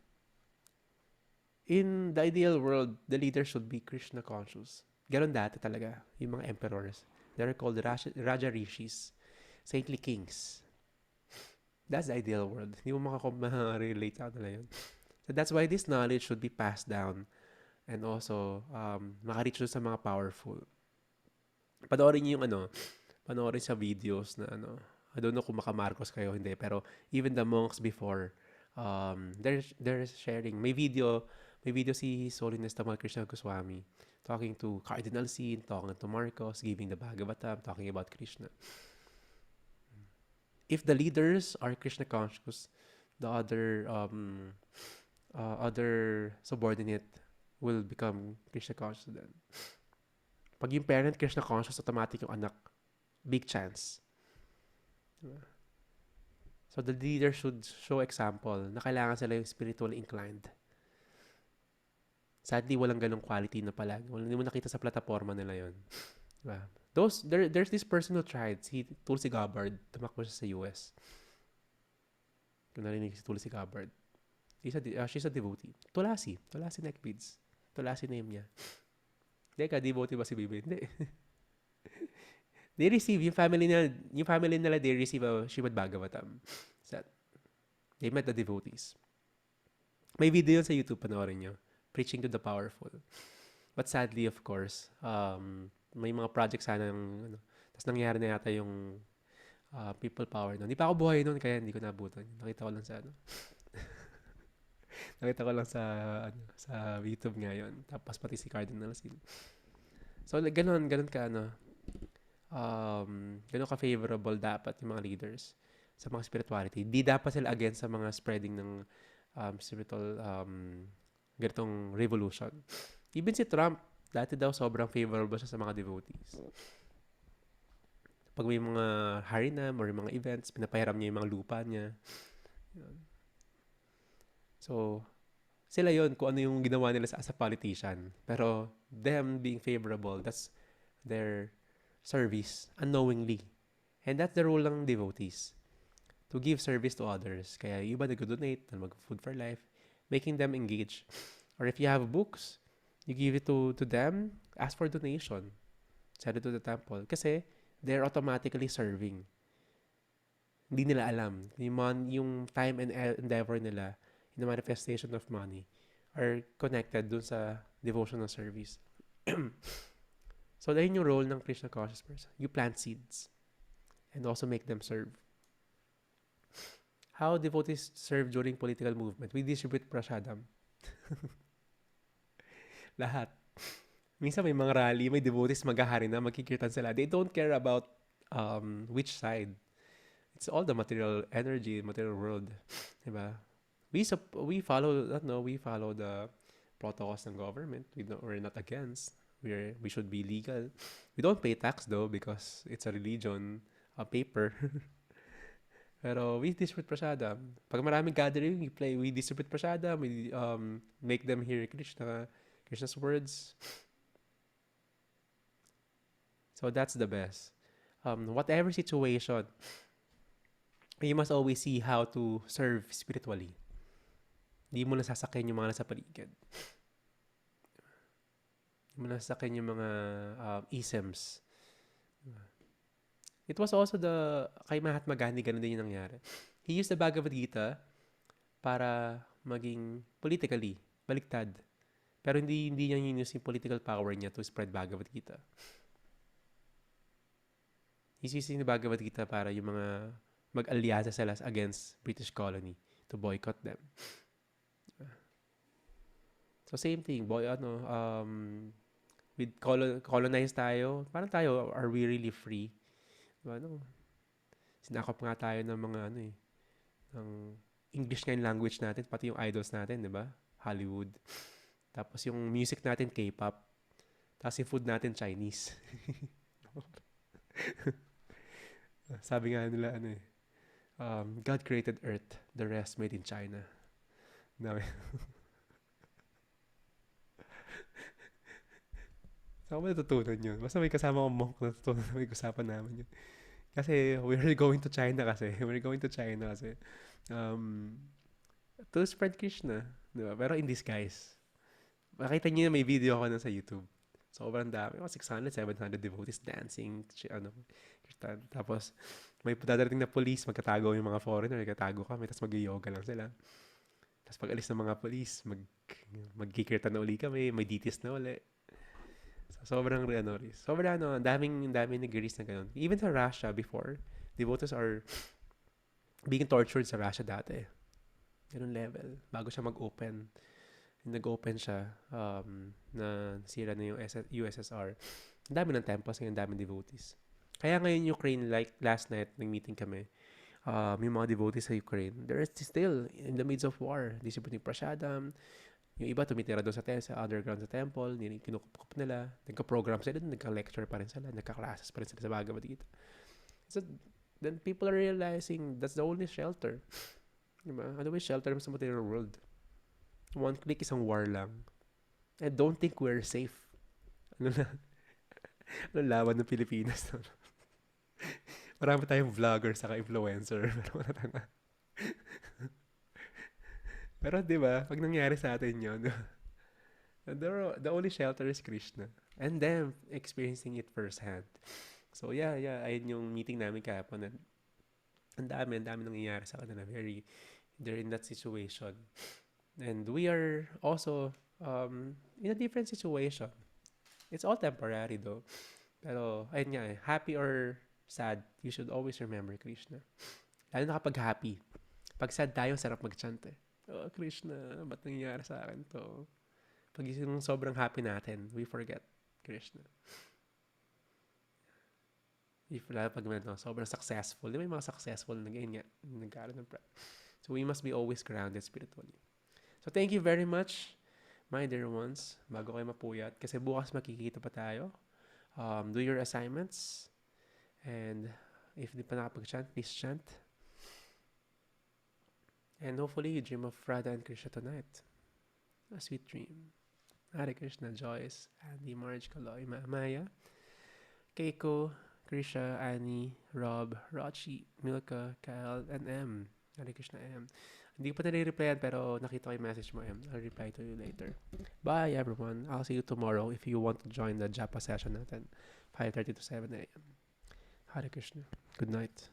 In the ideal world, the leader should be Krishna conscious. Ganon dati talaga, yung mga emperors. They're called Raja Rishis, saintly kings. That's the ideal world. Hindi mo relate sa kanila yun. So that's why this knowledge should be passed down and also makareach sa mga powerful. Panoorin sa videos na I don't know kung makamarkos kayo, hindi, pero even the monks before, they're sharing. May video si His Holiness Tamal Krishna Goswami talking to Cardinal Sin, talking to Marcos, giving the Bhagavatam, talking about Krishna. If the leaders are Krishna conscious, the other subordinate will become Krishna conscious then. Pag yung parent Krishna conscious, automatic yung anak. Big chance. Diba? So the leader should show example na kailangan sila yung spiritually inclined. Sadly, walang ganong quality na palagi. Hindi mo nakita sa plataforma nila yon. Diba? There's this person who tried, si Tulsi Gabbard, tumakbo siya sa US. Kung narinig si Tulsi Gabbard. She's a devotee. Tulasi neck beads. Tulasi name niya. Hindi ka, devotee ba si Bibi? Hindi. They receive, yung family nila, they receive a Srimad Bhagavatam. So, they met the devotees. May video yun sa YouTube, panoorin nyo. Preaching to the powerful. But sadly, of course, may mga project sana ng, tapos nangyari na yata yung people power noon. Hindi pa ako buhay noon, kaya hindi ko nabutan. Nakita ko lang sa sa YouTube ngayon. Tapos pati si Cardinal Sin. So, ganun ka, ganun ka favorable dapat yung mga leaders sa mga spirituality. Di dapat sila against sa mga spreading ng spiritual ganitong revolution. Even si Trump, dati daw sobrang favorable siya sa mga devotees. Pag may mga harinam or mga events, pinapahiram niya yung mga lupa niya. Yun. So, sila yon kung ano yung ginawa nila as a politician. Pero them being favorable, that's their service unknowingly. And that's the role ng devotees. To give service to others. Kaya yung iba nag-donate, mag-food for life, making them engage. Or if you have books, you give it to them, ask for donation. Send it to the temple. Kasi they're automatically serving. Hindi nila alam. Yung time and endeavor nila in the manifestation of money are connected dun sa devotional service. So, dahil yung role ng Krishna conscious person. You plant seeds and also make them serve. How devotees serve during political movement? We distribute prasadam. Lahat. Minsan may mga rally, may devotees maghahari na, magkikirtan sila. They don't care about which side. It's all the material energy, material world. Diba? We follow the protocols ng government. We're not against. We should be legal. We don't pay tax though because it's a religion, a paper. Pero we distribute prasadam. Pag maraming gathering, we distribute prasadam. We make them hear Krishna's words. So that's the best. Whatever situation, you must always see how to serve spiritually. Hindi mo nasasakyan yung mga nasa paligid. Hindi mo nasasakyan yung mga isms. It was also kay Mahatma Gandhi, ganun din yung nangyari. He used the Bhagavad Gita para maging politically baliktad. Pero hindi niya use yung political power niya to spread Bhagavad Gita. He's using the Bhagavad Gita para yung mga mag-alyansa sila against British colony to boycott them. So same thing, with colonized tayo, parang tayo, are we really free? Sinakop nga tayo ng mga ng English nga yung language natin, pati yung idols natin, di ba? Hollywood. Tapos yung music natin, K-pop. Tapos yung food natin, Chinese. Sabi nga nila, God created Earth, the rest made in China. Saan ko natutunan yun? Basta may kasama akong monk na natutunan na may usapan namin yun. Kasi we're going to China kasi. To spread Krishna. Diba? Pero in disguise. Makita niyo may video ako na sa YouTube. Sobrang dami. 600, 700 devotees dancing. Tapos, may dadating na police. Magkatago yung mga foreigner. Magkatago kami. Tapos mag-yoga lang sila. Tapos pag alis ng mga police, magkikirtan na uli kami. May DTs na uli. Sobrang daming nag-release na ganun. Even sa Russia before, devotees are being tortured sa Russia dati. Ganun level. Bago siya mag-open. Nag-open siya na sira na yung USSR. Ang dami ng temples ngayon, ang daming devotees. Kaya ngayon Ukraine, like last night, nag-meeting kami, yung mga devotees sa Ukraine, they're still in the midst of war. Distributing prasadam. Yung iba tumitira doon sa underground sa temple, kinukup nila, nagka-program sila, nagka-lecture pa rin sila, nagka-classes pa rin sila sa Bhagavad Gita. So, then people are realizing that's the only shelter. Diba? Ano ba yung shelter sa material world? One click, isang war lang. And don't think we're safe. Anong lawan ng Pilipinas? No? Marami tayong vlogger saka influencer. Pero wala tayong... Pero di ba, pag nangyari sa atin yun, the only shelter is Krishna. And them experiencing it firsthand. So yeah, ayun yung meeting namin kahapon. Ang dami nangyayari sa kanila. They're in that situation. And we are also in a different situation. It's all temporary though. Pero, ayun nga happy or sad, you should always remember Krishna. Lalo na kapag happy. Pag sad tayo, sarap mag-chant eh. Oh, Krishna, ba't nangyayari sa akin to? Pag yung sobrang happy natin, we forget Krishna. Lalo pag sobrang successful. Di ba yung mga successful na ganyan nga, nagkaroon ng So we must be always grounded spiritually. So thank you very much, my dear ones. Bago kayo mapuyat. Kasi bukas makikita pa tayo. Do your assignments. And if di pa nakapag-chant, please chant. And hopefully you dream of Radha and Krishna tonight. A sweet dream. Hare Krishna, Joyce, Andy, Marge, Kaloy, Maya, Keiko, Krisha, Annie, Rob, Rochi, Milka, Kyle, and M. Hare Krishna, M. Hindi ko pa nare-replyan pero nakita ko yung message mo, M. I'll reply to you later. Bye, everyone. I'll see you tomorrow if you want to join the Japa session natin. 5:30 to 7 a.m. Hare Krishna. Good night.